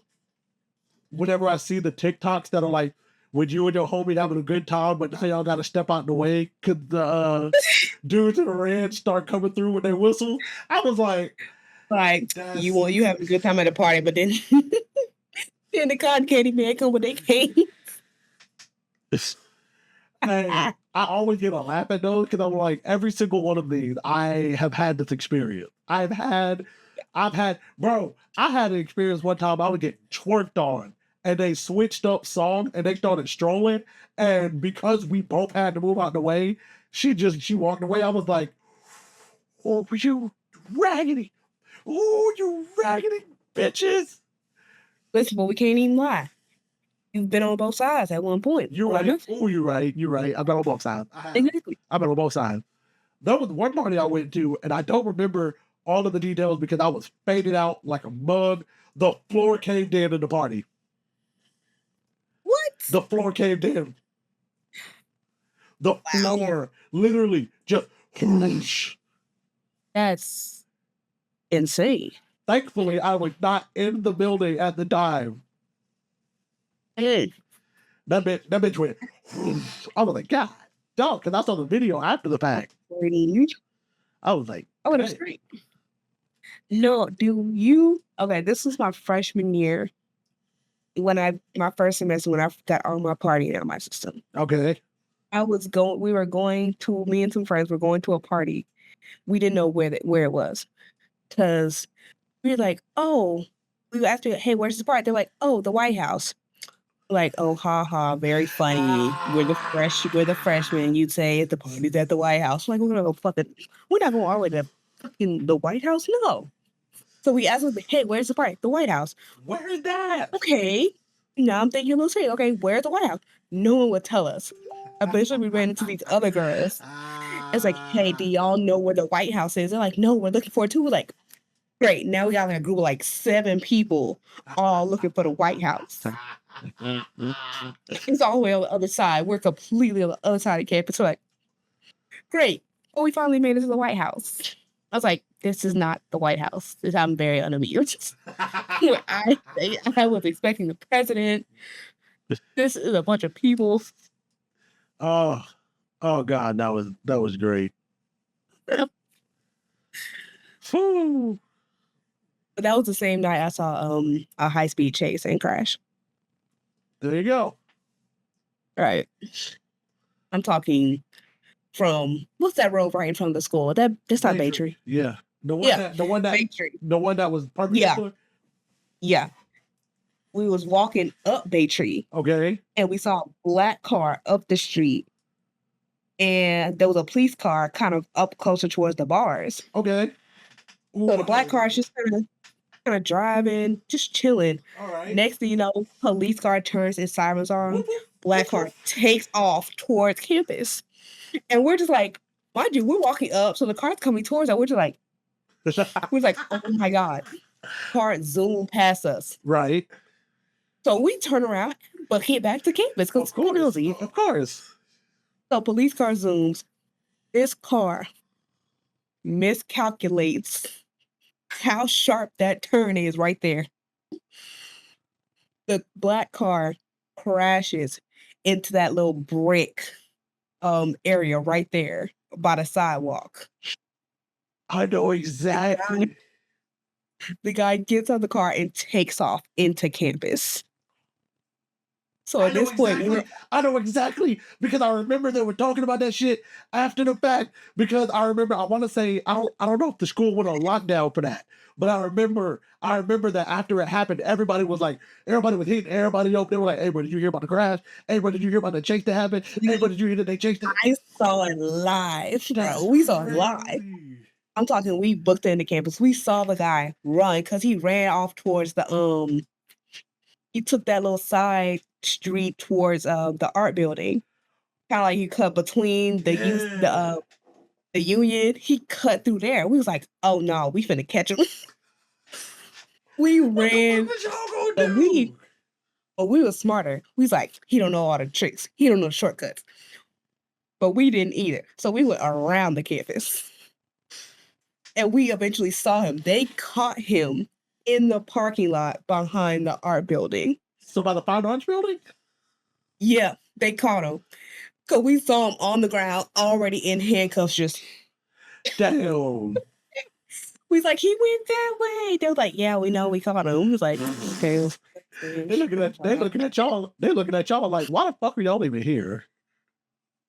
whenever I see the TikToks that are like, when you and your homie having a good time, but now y'all got to step out the way because the dudes in the red start coming through with their whistle. I was like you have a good time at a party, but then then the cotton candy man come with their cane. I always get a laugh at those because I'm like, every single one of these, I have had this experience. I had an experience one time I would get twerked on and they switched up songs and they started strolling. And because we both had to move out the way, she walked away. I was like, oh, you raggedy. Oh, you raggedy bitches. Listen, but we can't even lie. You've been on both sides at one point. You're right. Oh, you're right. I've been on both sides. Exactly. I've been on both sides. There was one party I went to, and I don't remember all of the details because I was faded out like a mug. The floor caved in the party. What? The floor caved in. The floor literally just whoosh. That's insane. Thankfully, I was not in the building at the time. Hey. That bitch went. I was like, God, dog, because I saw the video after the fact. I was like, oh, that's great. No, okay, this was my freshman year my first semester when I got all my partying out of my system. Okay. Me and some friends were going to a party. We didn't know where it was. Because we were like, we asked her, hey, where's the party? They're like, oh, the White House. Like, oh, ha ha, very funny. We're the freshmen. You'd say the party's at the White House. Like, we're not going all the way to fucking the White House. No. So we asked them, hey, where's the party? The White House. Where is that? Okay. Now I'm thinking a little straight. Okay, where's the White House? No one would tell us. Eventually, we ran into these other girls. It's like, hey, do y'all know where the White House is? They're like, no, we're looking for it too. We're like, great. Now we got like a group of like 7 people all looking for the White House. It's all the way on the other side. We're completely on the other side of campus. We're like, great. Well, we finally made it to the White House. I was like, this is not the White House. I'm very unamused. I was expecting the president. This is a bunch of people. Oh God, that was great. Whew. But that was the same night I saw a high-speed chase and crash. There you go. Right. I'm talking from what's that road right in front of the school? That's not Bay Tree. Yeah. The one that Bay Tree. the one that was perpendicular. Yeah. We was walking up Bay Tree. Okay. And we saw a black car up the street. And there was a police car kind of up closer towards the bars. Okay. So the black car is just kind of driving, just chilling. All right. Next thing you know, police car turns its sirens on. Black car takes off towards campus. And we're just like, mind you, we're walking up. So the car's coming towards us. We're just like, oh my God. Car zoom past us. Right. So we turn around, but hit back to campus. Of course. So police car zooms. This car miscalculates how sharp that turn is right there. The black car crashes into that little brick area right there by the sidewalk. I know exactly. The guy gets out of the car and takes off into campus. So at this point, I know exactly because I remember they were talking about that shit after the fact. Because I remember, I want to say, I don't know if the school went on lockdown for that, but I remember that after it happened, everybody was hitting everybody up. They were like, "Hey, bro, did you hear about the crash? Hey, bro, did you hear about the chase that happened? Hey, bro, did you hear that they chased it?" I saw it live, bro. We saw it live. I'm talking, we booked into campus. We saw the guy run because he ran off towards the he took that little side street towards the art building. Kind of like he cut between the union. He cut through there. We was like, oh no, we finna catch him. We ran. But we were smarter. We was like, he don't know all the tricks. He don't know shortcuts. But we didn't either. So we went around the campus. And we eventually saw him. They caught him in the parking lot behind the art building. So by the fine arts building? Yeah, they caught him. Because we saw him on the ground, already in handcuffs, just... Damn. We was like, he went that way. They was like, yeah, we know, we caught him. We was like, okay. They looking at y'all like, why the fuck are y'all even here?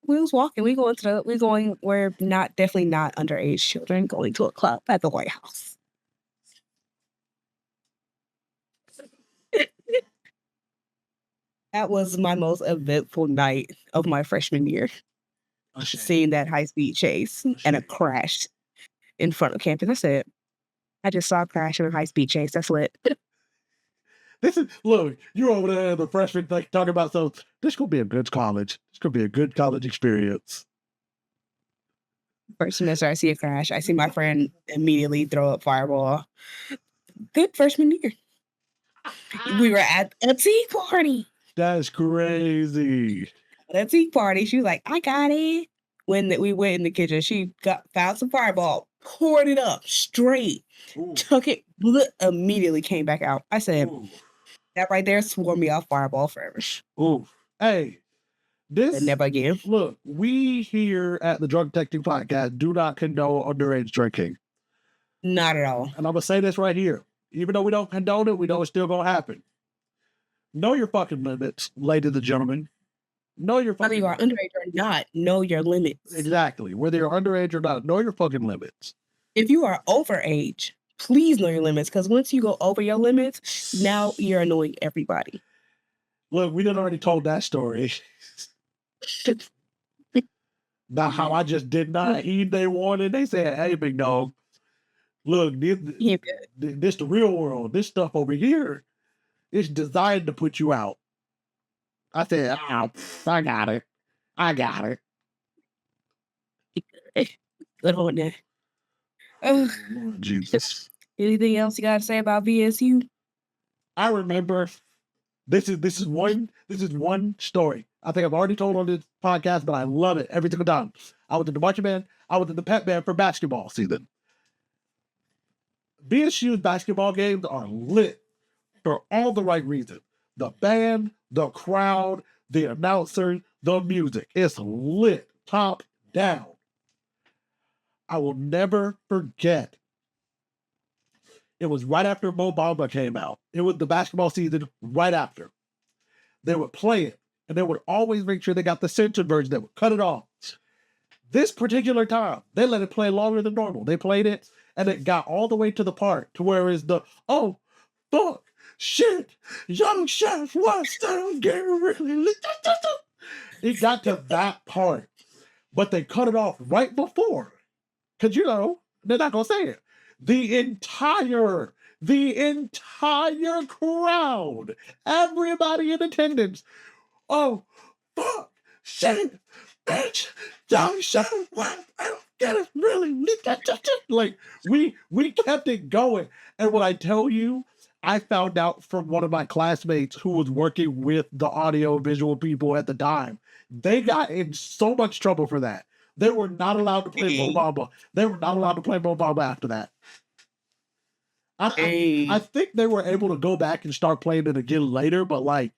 We was walking. We're definitely not underage children going to a club at the White House. That was my most eventful night of my freshman year. Seeing that high-speed chase and a crash in front of campus. I said, I just saw a crash in a high-speed chase. That's lit. Look, you're over there, the freshman, like talking about, so this could be a good college. This could be a good college experience. First semester, I see a crash. I see my friend immediately throw up fireball. Good freshman year. We were at a tea party. That's crazy. At a tea party, she was like, I got it. When we went in the kitchen, she found some fireball, poured it up straight, took it, immediately came back out. I said, that right there swore me off fireball forever. Ooh. Hey, this never again. Look, we here at the Drug Detecting Podcast do not condone underage drinking. Not at all. And I'm gonna say this right here. Even though we don't condone it, we know it's still gonna happen. Know your fucking limits, ladies and gentlemen. Know your fucking limits. Whether you are underage or not, know your limits. Exactly. Whether you're underage or not, know your fucking limits. If you are overage, please know your limits, because once you go over your limits, now you're annoying everybody. Look, we done already told that story. About how I just did not heed their warning. They said, "Hey, big dog, look, Yeah. this the real world. This stuff over here is designed to put you out." I said, "Oh, I got it. I got it." Good on that. Oh, Lord Jesus. anything else you gotta say about VSU? I remember this is one story. I think I've already told on this podcast, but I love it every single time. I was in the marching band. I was in the pep band for basketball season. BSU's basketball games are lit for all the right reasons. The band, the crowd, the announcer, the music. It's lit, top down. I will never forget. It was right after Mo Bamba came out. It was the basketball season right after. They would play it, and they would always make sure they got the censored version. They would cut it off. This particular time, they let it play longer than normal. They played it, and it got all the way to the part to where it's the, oh, fuck, shit, young chef was down, getting really lit. It got to that part, but they cut it off right before. Because, they're not going to say it. The entire crowd, everybody in attendance, oh, fuck, shit, bitch, young chef, what, I don't get it, really, like, we kept it going. And when I tell you, I found out from one of my classmates who was working with the audio visual people at the time, they got in so much trouble for that. They were not allowed to play Mo Bamba. They were not allowed to play Mo Bamba after that. I think they were able to go back and start playing it again later, but like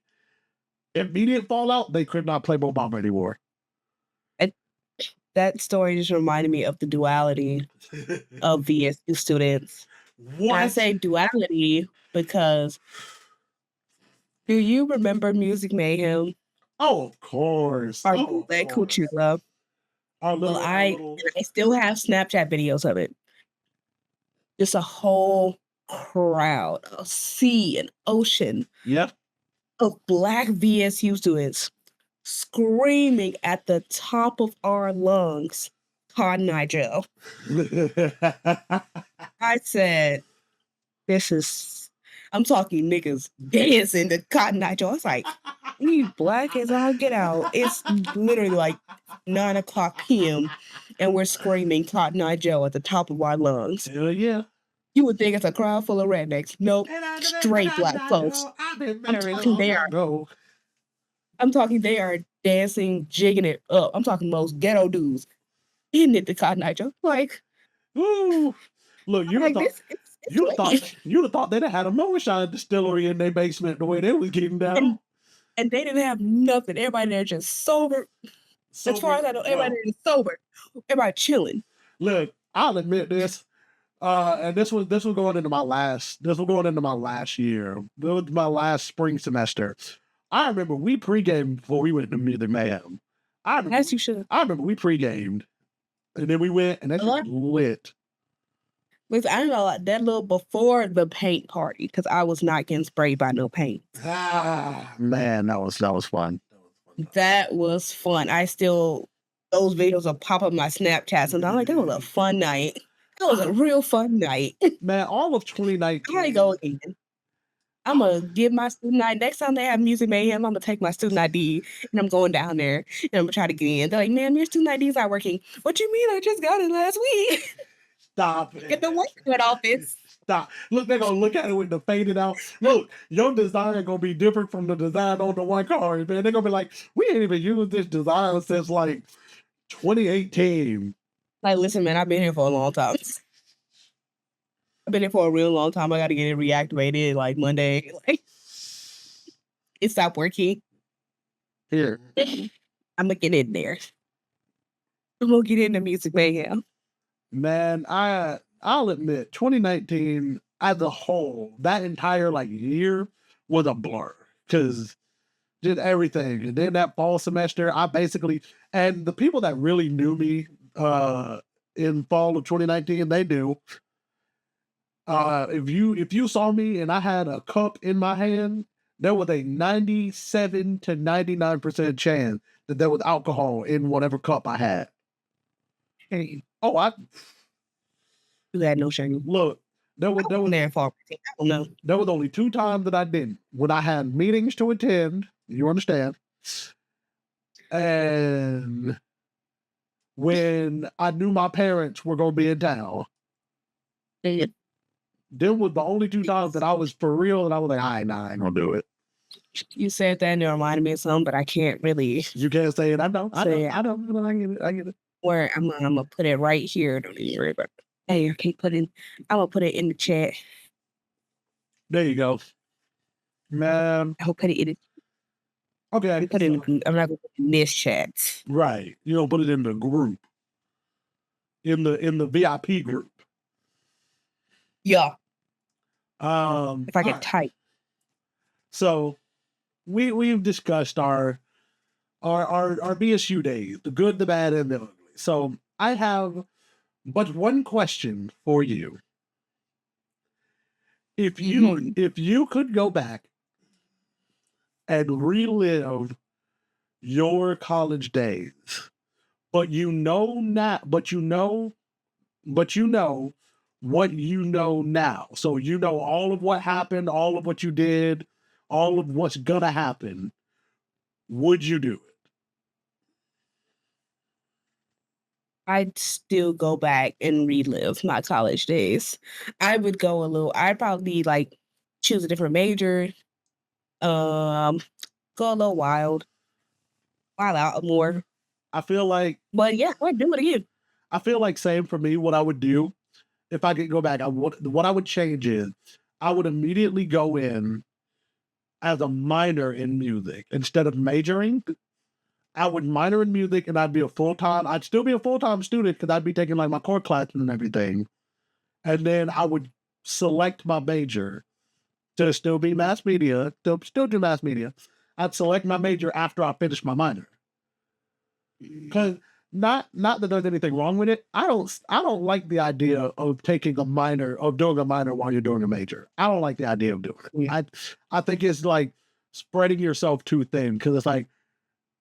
immediate fallout, they could not play Mo Bamba anymore. That story just reminded me of the duality of VSU students. What? And I say duality because do you remember Music Mayhem? Oh, of course. Our bootleg Coochie Love. Well, I still have Snapchat videos of it. Just a whole crowd, a sea, an ocean of Black VSU students screaming at the top of our lungs, Cotton Eye Joe. I said, I'm talking niggas dancing to Cotton Eye Joe. I was like, we Black as all get out. It's literally like 9:00 p.m. and we're screaming Cotton Eye Joe at the top of our lungs. Hell yeah. You would think it's a crowd full of rednecks. Nope, straight Black folks. I'm talking they are dancing, jigging it up. I'm talking most ghetto dudes in it to Cotton Eye Joe. Like, ooh. Look, you'd have thought they'd have had a moonshine distillery in their basement the way they was getting down. And they didn't have nothing. Everybody there just sober. As far as I know, everybody there is sober. Everybody chilling. Look, I'll admit this. And this was going into my last year. It was my last spring semester. I remember we pre-gamed before we went to Music Mayhem. As you should. I remember we pre-gamed. And then we went and that shit was lit. Listen, I don't know that little before the paint party, because I was not getting sprayed by no paint. Ah, man, that was fun. That was fun. Those videos will pop up my Snapchats, and I'm like, that was a fun night. That was a real fun night. Man, all of 2019. I gotta go again. I'm gonna give my student ID. Next time they have Music Mayhem, I'm gonna take my student ID and I'm going down there and I'm gonna try to get in. They're like, "Man, your student ID is not working." What you mean? I just got it last week. Stop it. Get the work cut off this. Stop. Look, they're gonna look at it with the faded out. Look, your design gonna be different from the design on the one card, man. They're gonna be like, we ain't even used this design since like 2018. Like, listen, man, I've been here for a long time. I've been here for a real long time. I gotta get it reactivated like Monday. Like, it stopped working. Here. I'm gonna get in there. I'm gonna get into Music Mayhem. Man, I'll admit, 2019 as a whole, that entire like year was a blur because did everything. And then that fall semester, and the people that really knew me in fall of 2019, they knew. If you saw me and I had a cup in my hand, there was a 97 to 99% chance that there was alcohol in whatever cup I had. Hey, Oh, you had no shame. look, there was There for I don't know. there was only 2 times that I didn't. When I had meetings to attend, you understand, and when I knew my parents were gonna be in town. Yeah. Them was the only 2 times that I was for real, and I was like, "Alright, nah, I ain't gonna do it." You said that and it reminded me of something, but I can't really You can't say it. I know. say it. I know. I get it. Where I'm gonna put it right here. Don't even worry about it. Hey, I can't put it. I'm gonna put it in the chat. There you go. Man. I'll put it in. Okay. Put it in. I'm not gonna put it in this chat. Right. You don't put it in the group. In the VIP group. Yeah. If If I could type. So we've discussed our BSU days, the good, the bad, and the ugly. So I have but one question for you. If you could go back and relive your college days, but you know what you know now. So you know all of what happened, all of what you did, all of what's gonna happen. Would you do it? I'd still go back and relive my college days. I'd probably like choose a different major, go a little wild out more. I feel like But yeah, I'd do it again. I feel like same for me. What I would do if I could go back, what I would change is I would immediately go in as a minor in music instead of majoring. I would minor in music and I'd still be a full-time student because I'd be taking like my core classes and everything. And then I would select my major to still be mass media, still do mass media. I'd select my major after I finish my minor. Because not that there's anything wrong with it. I don't like the idea of doing a minor while you're doing a major. I don't like the idea of doing it. Yeah. I think it's like spreading yourself too thin because it's like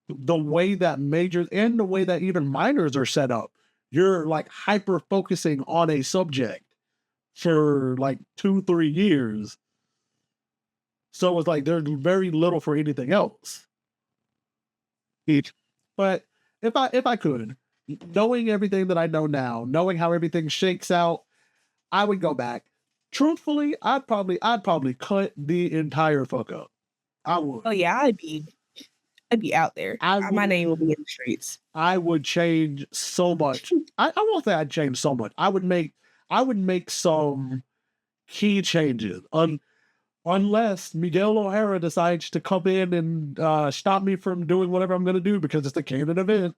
the way that majors and the way that even minors are set up, you're like hyper focusing on a subject for like 2-3 years. So it's like there's very little for anything else. But if I could, knowing everything that I know now, knowing how everything shakes out, I would go back. Truthfully, I'd probably cut the entire fuck up. I would. Oh yeah, I'd be out there. My name will be in the streets. I would change so much. I won't say I'd change so much. I would make some key changes. Unless Miguel O'Hara decides to come in and stop me from doing whatever I'm going to do because it's a canon event.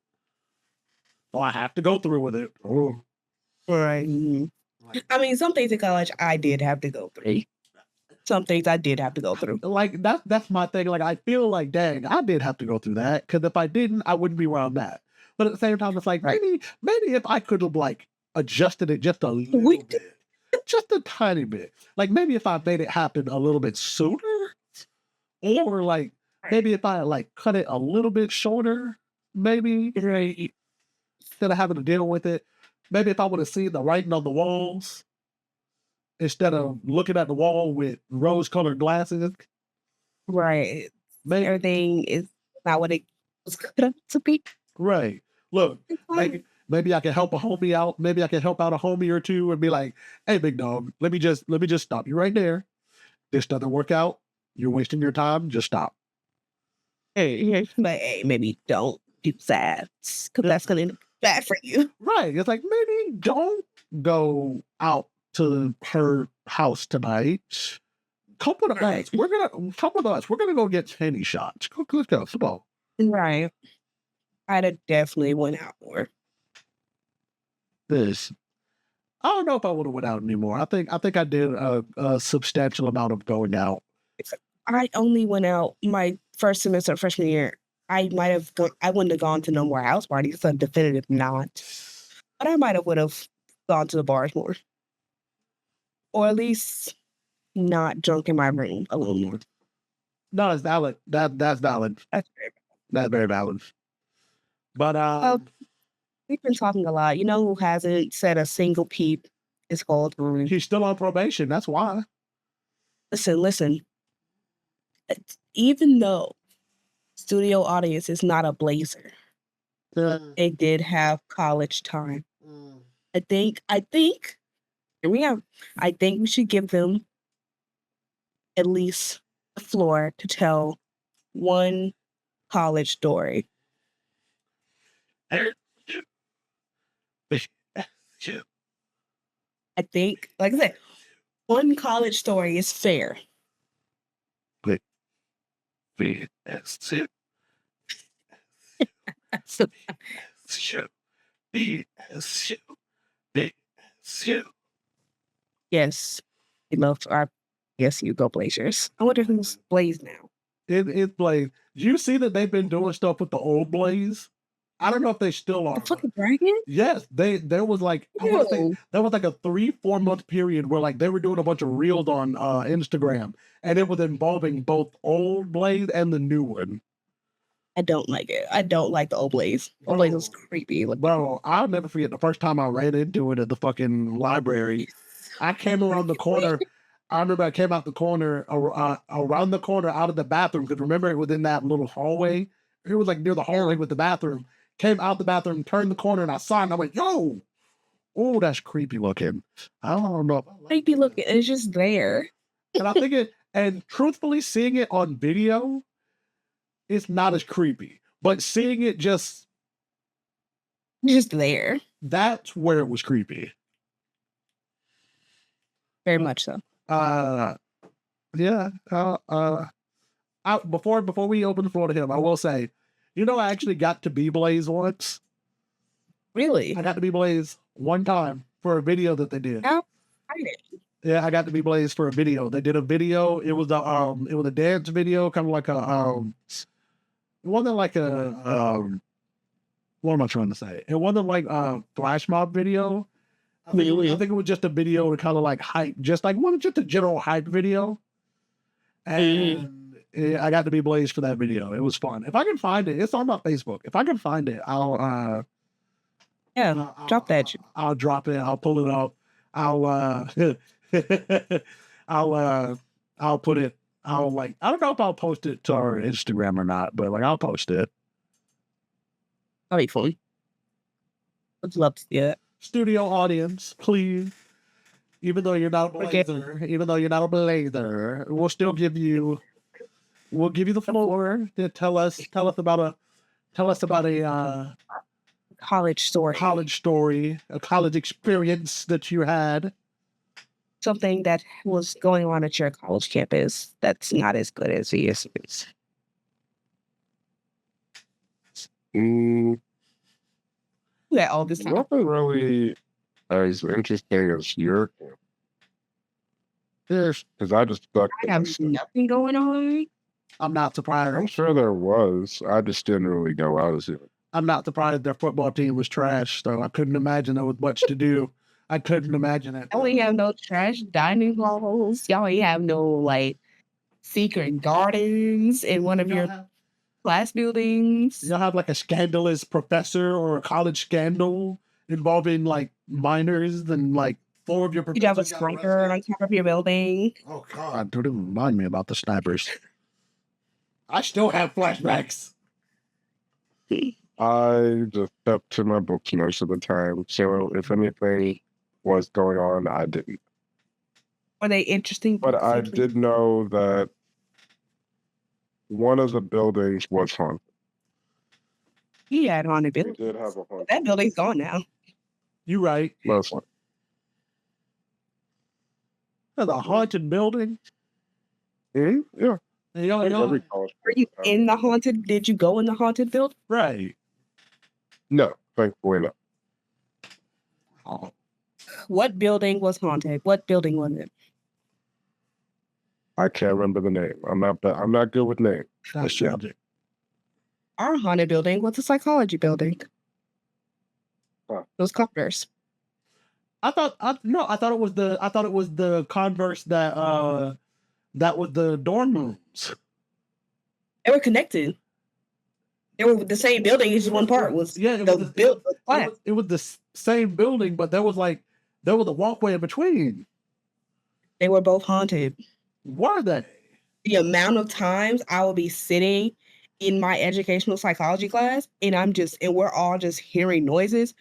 So I have to go through with it. Oh. Right. I mean, some things in college I did have to go through. Some things I did have to go through. Like that's my thing. Like I feel like, dang, I did have to go through that because if I didn't, I wouldn't be where I'm at. But at the same time, it's like maybe if I could have like adjusted it just a little bit, just a tiny bit. Like maybe if I made it happen a little bit sooner, or like maybe if I like cut it a little bit shorter, maybe instead of having to deal with it. Maybe if I would have seen the writing on the walls instead of looking at the wall with rose-colored glasses. Right. Everything is not what it was cut up to be. Right. Look, maybe I can help a homie out. Maybe I can help out a homie or two and be like, "Hey, big dog, let me just stop you right there. This doesn't work out. You're wasting your time. Just stop." But hey, maybe don't do that because that's gonna be bad for you. Right. It's like maybe don't go out to her house tonight. Come with us. We're gonna go get penny shots. Let's go. Come on. Right. I'd have definitely went out more. I don't know if I would have went out anymore. I think I did a substantial amount of going out. I only went out my first semester of freshman year. I wouldn't have gone to no more house parties. It's a definitive not. But I would have gone to the bars more. Or at least not drunk in my room a little more. No, it's valid. That's valid. That's very That's very valid. But we've been talking a lot. You know who hasn't said a single peep? It's called. he's still on probation. That's why. Listen. Even though studio audience is not a blazer, they did have college time. I think here we have. I think we should give them at least the floor to tell one college story. I think, like I said, one college story is fair. Yes, we love our. Yes, you go Blazers. I wonder who's Blaze now. It's Blaze. Do you see that they've been doing stuff with the old Blaze? I don't know if they still are. The fucking dragon? Yes, there was like I wanna say, there was like a 3-4 month period where like they were doing a bunch of reels on Instagram, and it was involving both old Blaze and the new one. I don't like it. I don't like the old Blaze. Old Blaze was creepy. Like, Bro, I'll never forget the first time I ran into it at the fucking library. I came around the corner. I remember I came out the corner, around the corner out of the bathroom, because remember it was in that little hallway. It was like near the hallway with the bathroom. Came out the bathroom, turned the corner, and I saw it, and I went, yo! Oh, that's creepy looking. I don't know. creepy looking. It's just there. And I think and truthfully, seeing it on video, it's not as creepy. But seeing it just there. That's where it was creepy. Very much so. Yeah. Before we open the floor to him, I will say, I actually got to be Blaze once. Really? I got to be Blaze one time for a video that they did. How exciting. Yeah, I got to be Blaze for a video. They did a video. It was a dance video, kind of like it wasn't like what am I trying to say? It wasn't like a flash mob video. I think it was just a video to kind of like hype, just a general hype video. And I got to be Blaze for that video. It was fun. If I can find it, it's on my Facebook. If I can find it, I'll drop that. I'll drop it. I'll pull it up. I'll put it. I don't know if I'll post it to our Instagram or not, but I'll post it. That'll be fun. Would love to see it. Studio audience, please. Even though you're not a blazer, we'll still give you the floor to tell us about a college story, a college experience that you had. Something that was going on at your college campus that's not as good as it is. That all this time. Nothing really as interesting as your campus. Yes, because I just stuck. I have nothing going on. I'm not surprised. I'm sure there was. I just didn't really go out as it. I'm not surprised their football team was trash, so I couldn't imagine there was much to do. I couldn't imagine it. Y'all ain't have no trash dining halls. Y'all ain't have no secret gardens in one of your class buildings. Y'all have a scandalous professor or a college scandal involving minors and 4 of your professors. You have a sniper on top of your building. Oh God, don't even remind me about the snipers. I still have flashbacks. I just kept to my books most of the time, so if anything was going on, I didn't. Were they interesting? But I did know that one of the buildings was haunted. He had haunted building. We did have a haunted. That building's gone now. You right. Last one. That's a haunted building. Yeah. Y'all, were you in the haunted? Did you go in the haunted building? right. No, thankfully not. Oh, What building was haunted? What building was it? I can't remember the name. I'm not good with names. that's tragic. Our haunted building was a psychology building. Huh. Those Converse. I thought it was the Converse that was the dorm rooms. They were connected. They were the same building. It's just one part was it the was build class. it was the same building, but there was a walkway in between. They were both haunted. Were they? The amount of times I will be sitting in my educational psychology class and we're all just hearing noises.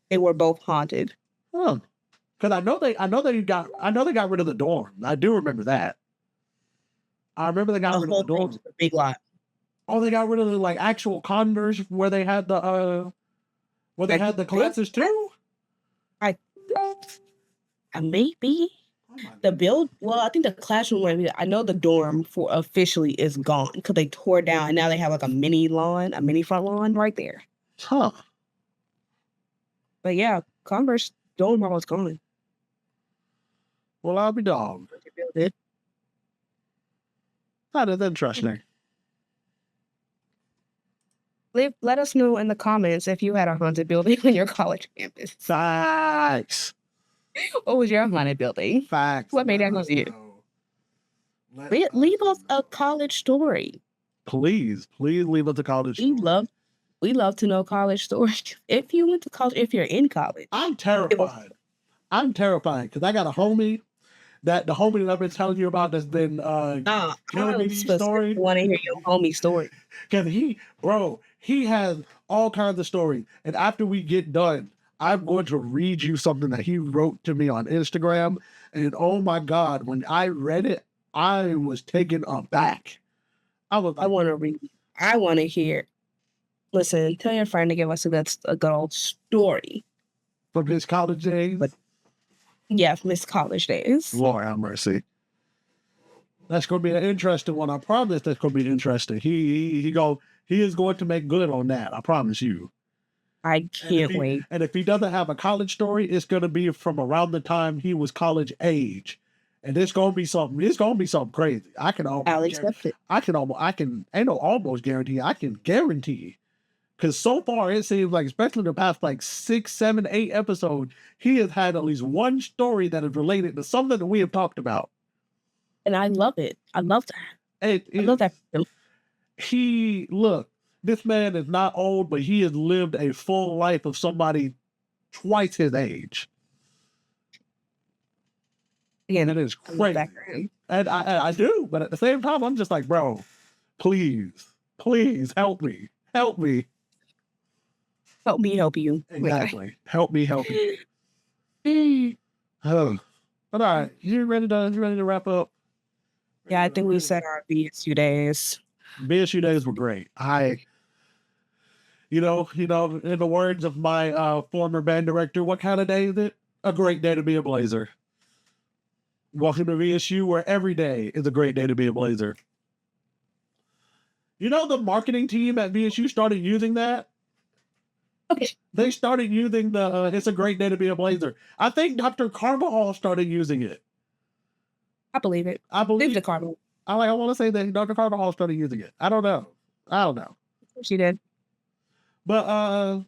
They were both haunted. Huh. Because I know they got rid of the dorm. I do remember that. I remember they got rid of the dorm. A big lot. Oh, they got rid of the actual converse where they had the classes too. Maybe the build. Well, I think the classroom. I know the dorm officially is gone because they tore it down and now they have a mini front lawn right there. Huh. But yeah, Converse dorm was gone. Well, I'll be dog. That is interesting. Let us know in the comments if you had a haunted building on your college campus. Facts. What was your haunted building? Facts. What made that haunted you? Leave us a college story. Please leave us a college story. We love to know college stories. If you went to college, if you're in college. I'm terrified. Because I got a homie that I've been telling you about that's been telling me these stories. I want to hear your homie story. Because he has all kinds of stories. And after we get done, I'm going to read you something that he wrote to me on Instagram. And oh my God, when I read it, I was taken aback. I want to read. I want to hear. Listen, tell your friend to give us a good old story. From his college days? Yeah, from his college days. Lord have mercy. That's going to be an interesting one. I promise that's going to be interesting. He is going to make good on that. I promise you. I can't wait. And if he doesn't have a college story, it's going to be from around the time he was college age. And it's going to be something. It's going to be something crazy. I can almost guarantee. I can guarantee. Because so far, it seems like, especially the past 6, 7, 8 episodes, he has had at least one story that is related to something that we have talked about. And I love it. I love that. I love that. This man is not old, but he has lived a full life of somebody twice his age. Yeah, that is crazy. And I do, but at the same time, I'm just like, bro, please help me. Help me help you. Exactly. Help me help you. Oh. But all right, you ready to wrap up? Yeah, I think we said our BSU days. BSU days were great. In the words of my former band director, what kind of day is it? A great day to be a Blazer. Welcome to VSU, where every day is a great day to be a Blazer. The marketing team at VSU started using that. Okay. They started using the "It's a great day to be a Blazer." I think Dr. Carvajal started using it. I believe it. I believe the Carvajal. I want to say that Dr. Carvajal started using it. I don't know. She did. But I'm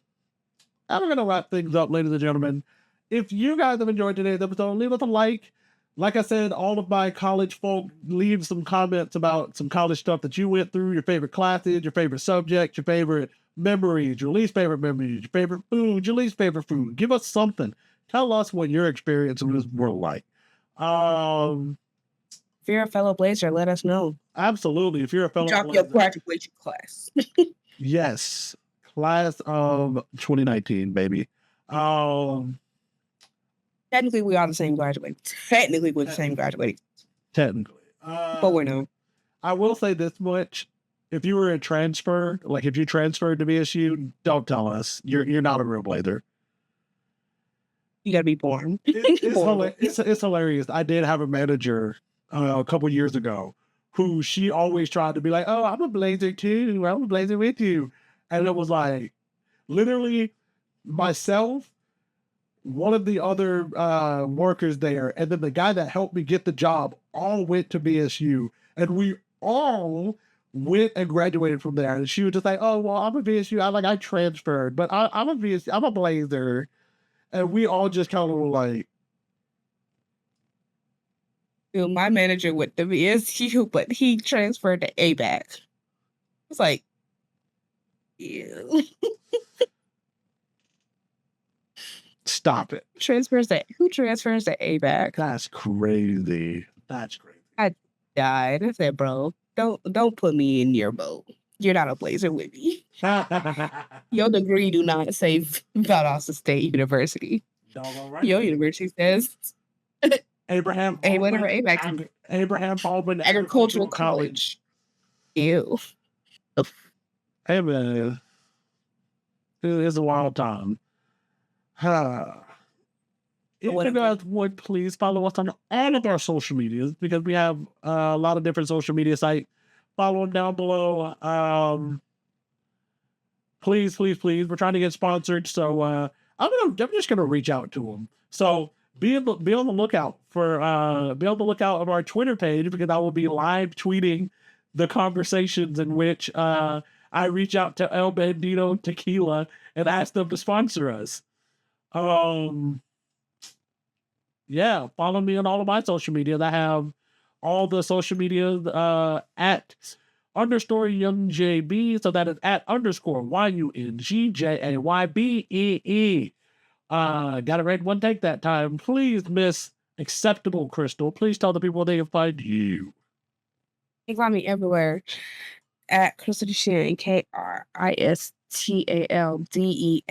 going to wrap things up, ladies and gentlemen. If you guys have enjoyed today's episode, leave us a like. Like I said, all of my college folk, leave some comments about some college stuff that you went through, your favorite classes, your favorite subjects, your favorite memories, your least favorite memories, your favorite food, your least favorite food. Give us something. Tell us what your experience in this world like. If you're a fellow Blazer, let us know. Absolutely. If you're a fellow Blazer. Drop your graduation class. Yes. Class of 2019, baby. Technically, we are the same graduating. Technically, we're the same graduating. Technically. But we're no. I will say this much. If you were a transfer, if you transferred to BSU, don't tell us. You're not a real Blazer. You gotta be born. It's hilarious. I did have a manager a couple years ago who she always tried to be like, "Oh, I'm a Blazer too. I'm a Blazer with you." And it was like, literally, myself, one of the other workers there, and then the guy that helped me get the job all went to BSU, and we all went and graduated from there. And she was just like, "Oh, well, I'm a BSU. I transferred, but I'm a BSU. I'm a Blazer." And we all just kind of were like, my manager went to BSU, but he transferred to ABAC. It's like, ew. Stop it. Who transfers the AVAC? That's crazy. That's crazy. Died. I said, bro, don't put me in your boat. You're not a blazer with me. Your degree do not say Valdosta State University. Your university says Abraham whatever AVAC. Abraham Baldwin Agricultural College. Ew. Hey man, it's a wild time. If you guys would please follow us on all of our social medias because we have a lot of different social media sites. Follow them down below. Please. We're trying to get sponsored, so I'm just gonna reach out to them. So be on the lookout for of our Twitter page because I will be live tweeting the conversations in which I reach out to El Bandito Tequila and ask them to sponsor us. Yeah, follow me on all of my social media. I have all the social media at _YoungJB. So that is at _YUNGJAYBEE. Got it right one take that time. Please, Miss Acceptable Kristal, please tell the people they can find you. You can find me everywhere at Kristal Deshan,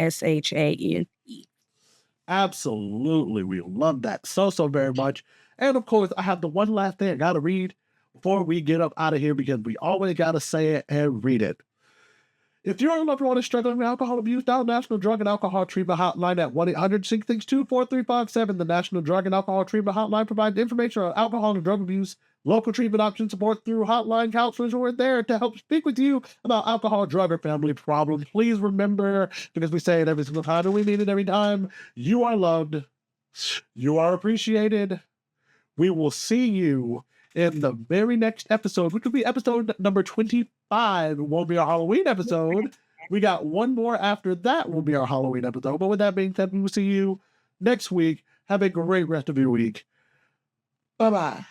KRISTALDESHAN. Absolutely. We love that so very much. And of course, I have the one last thing I gotta read before we get up out of here because we always gotta say it and read it. If you're a loved one is struggling with alcohol abuse, dial National Drug and Alcohol Treatment Hotline at 1-800-662-4357. The National Drug and Alcohol Treatment Hotline provides information on alcohol and drug abuse, local treatment options, support through hotline counselors who are there to help speak with you about alcohol, drug, or family problems. Please remember, because we say it every single time and we mean it every time, you are loved, you are appreciated. We will see you in the very next episode, which will be episode number 25. It won't be our Halloween episode. We got one more after that will be our Halloween episode. But with that being said, we will see you next week. Have a great rest of your week. Bye-bye.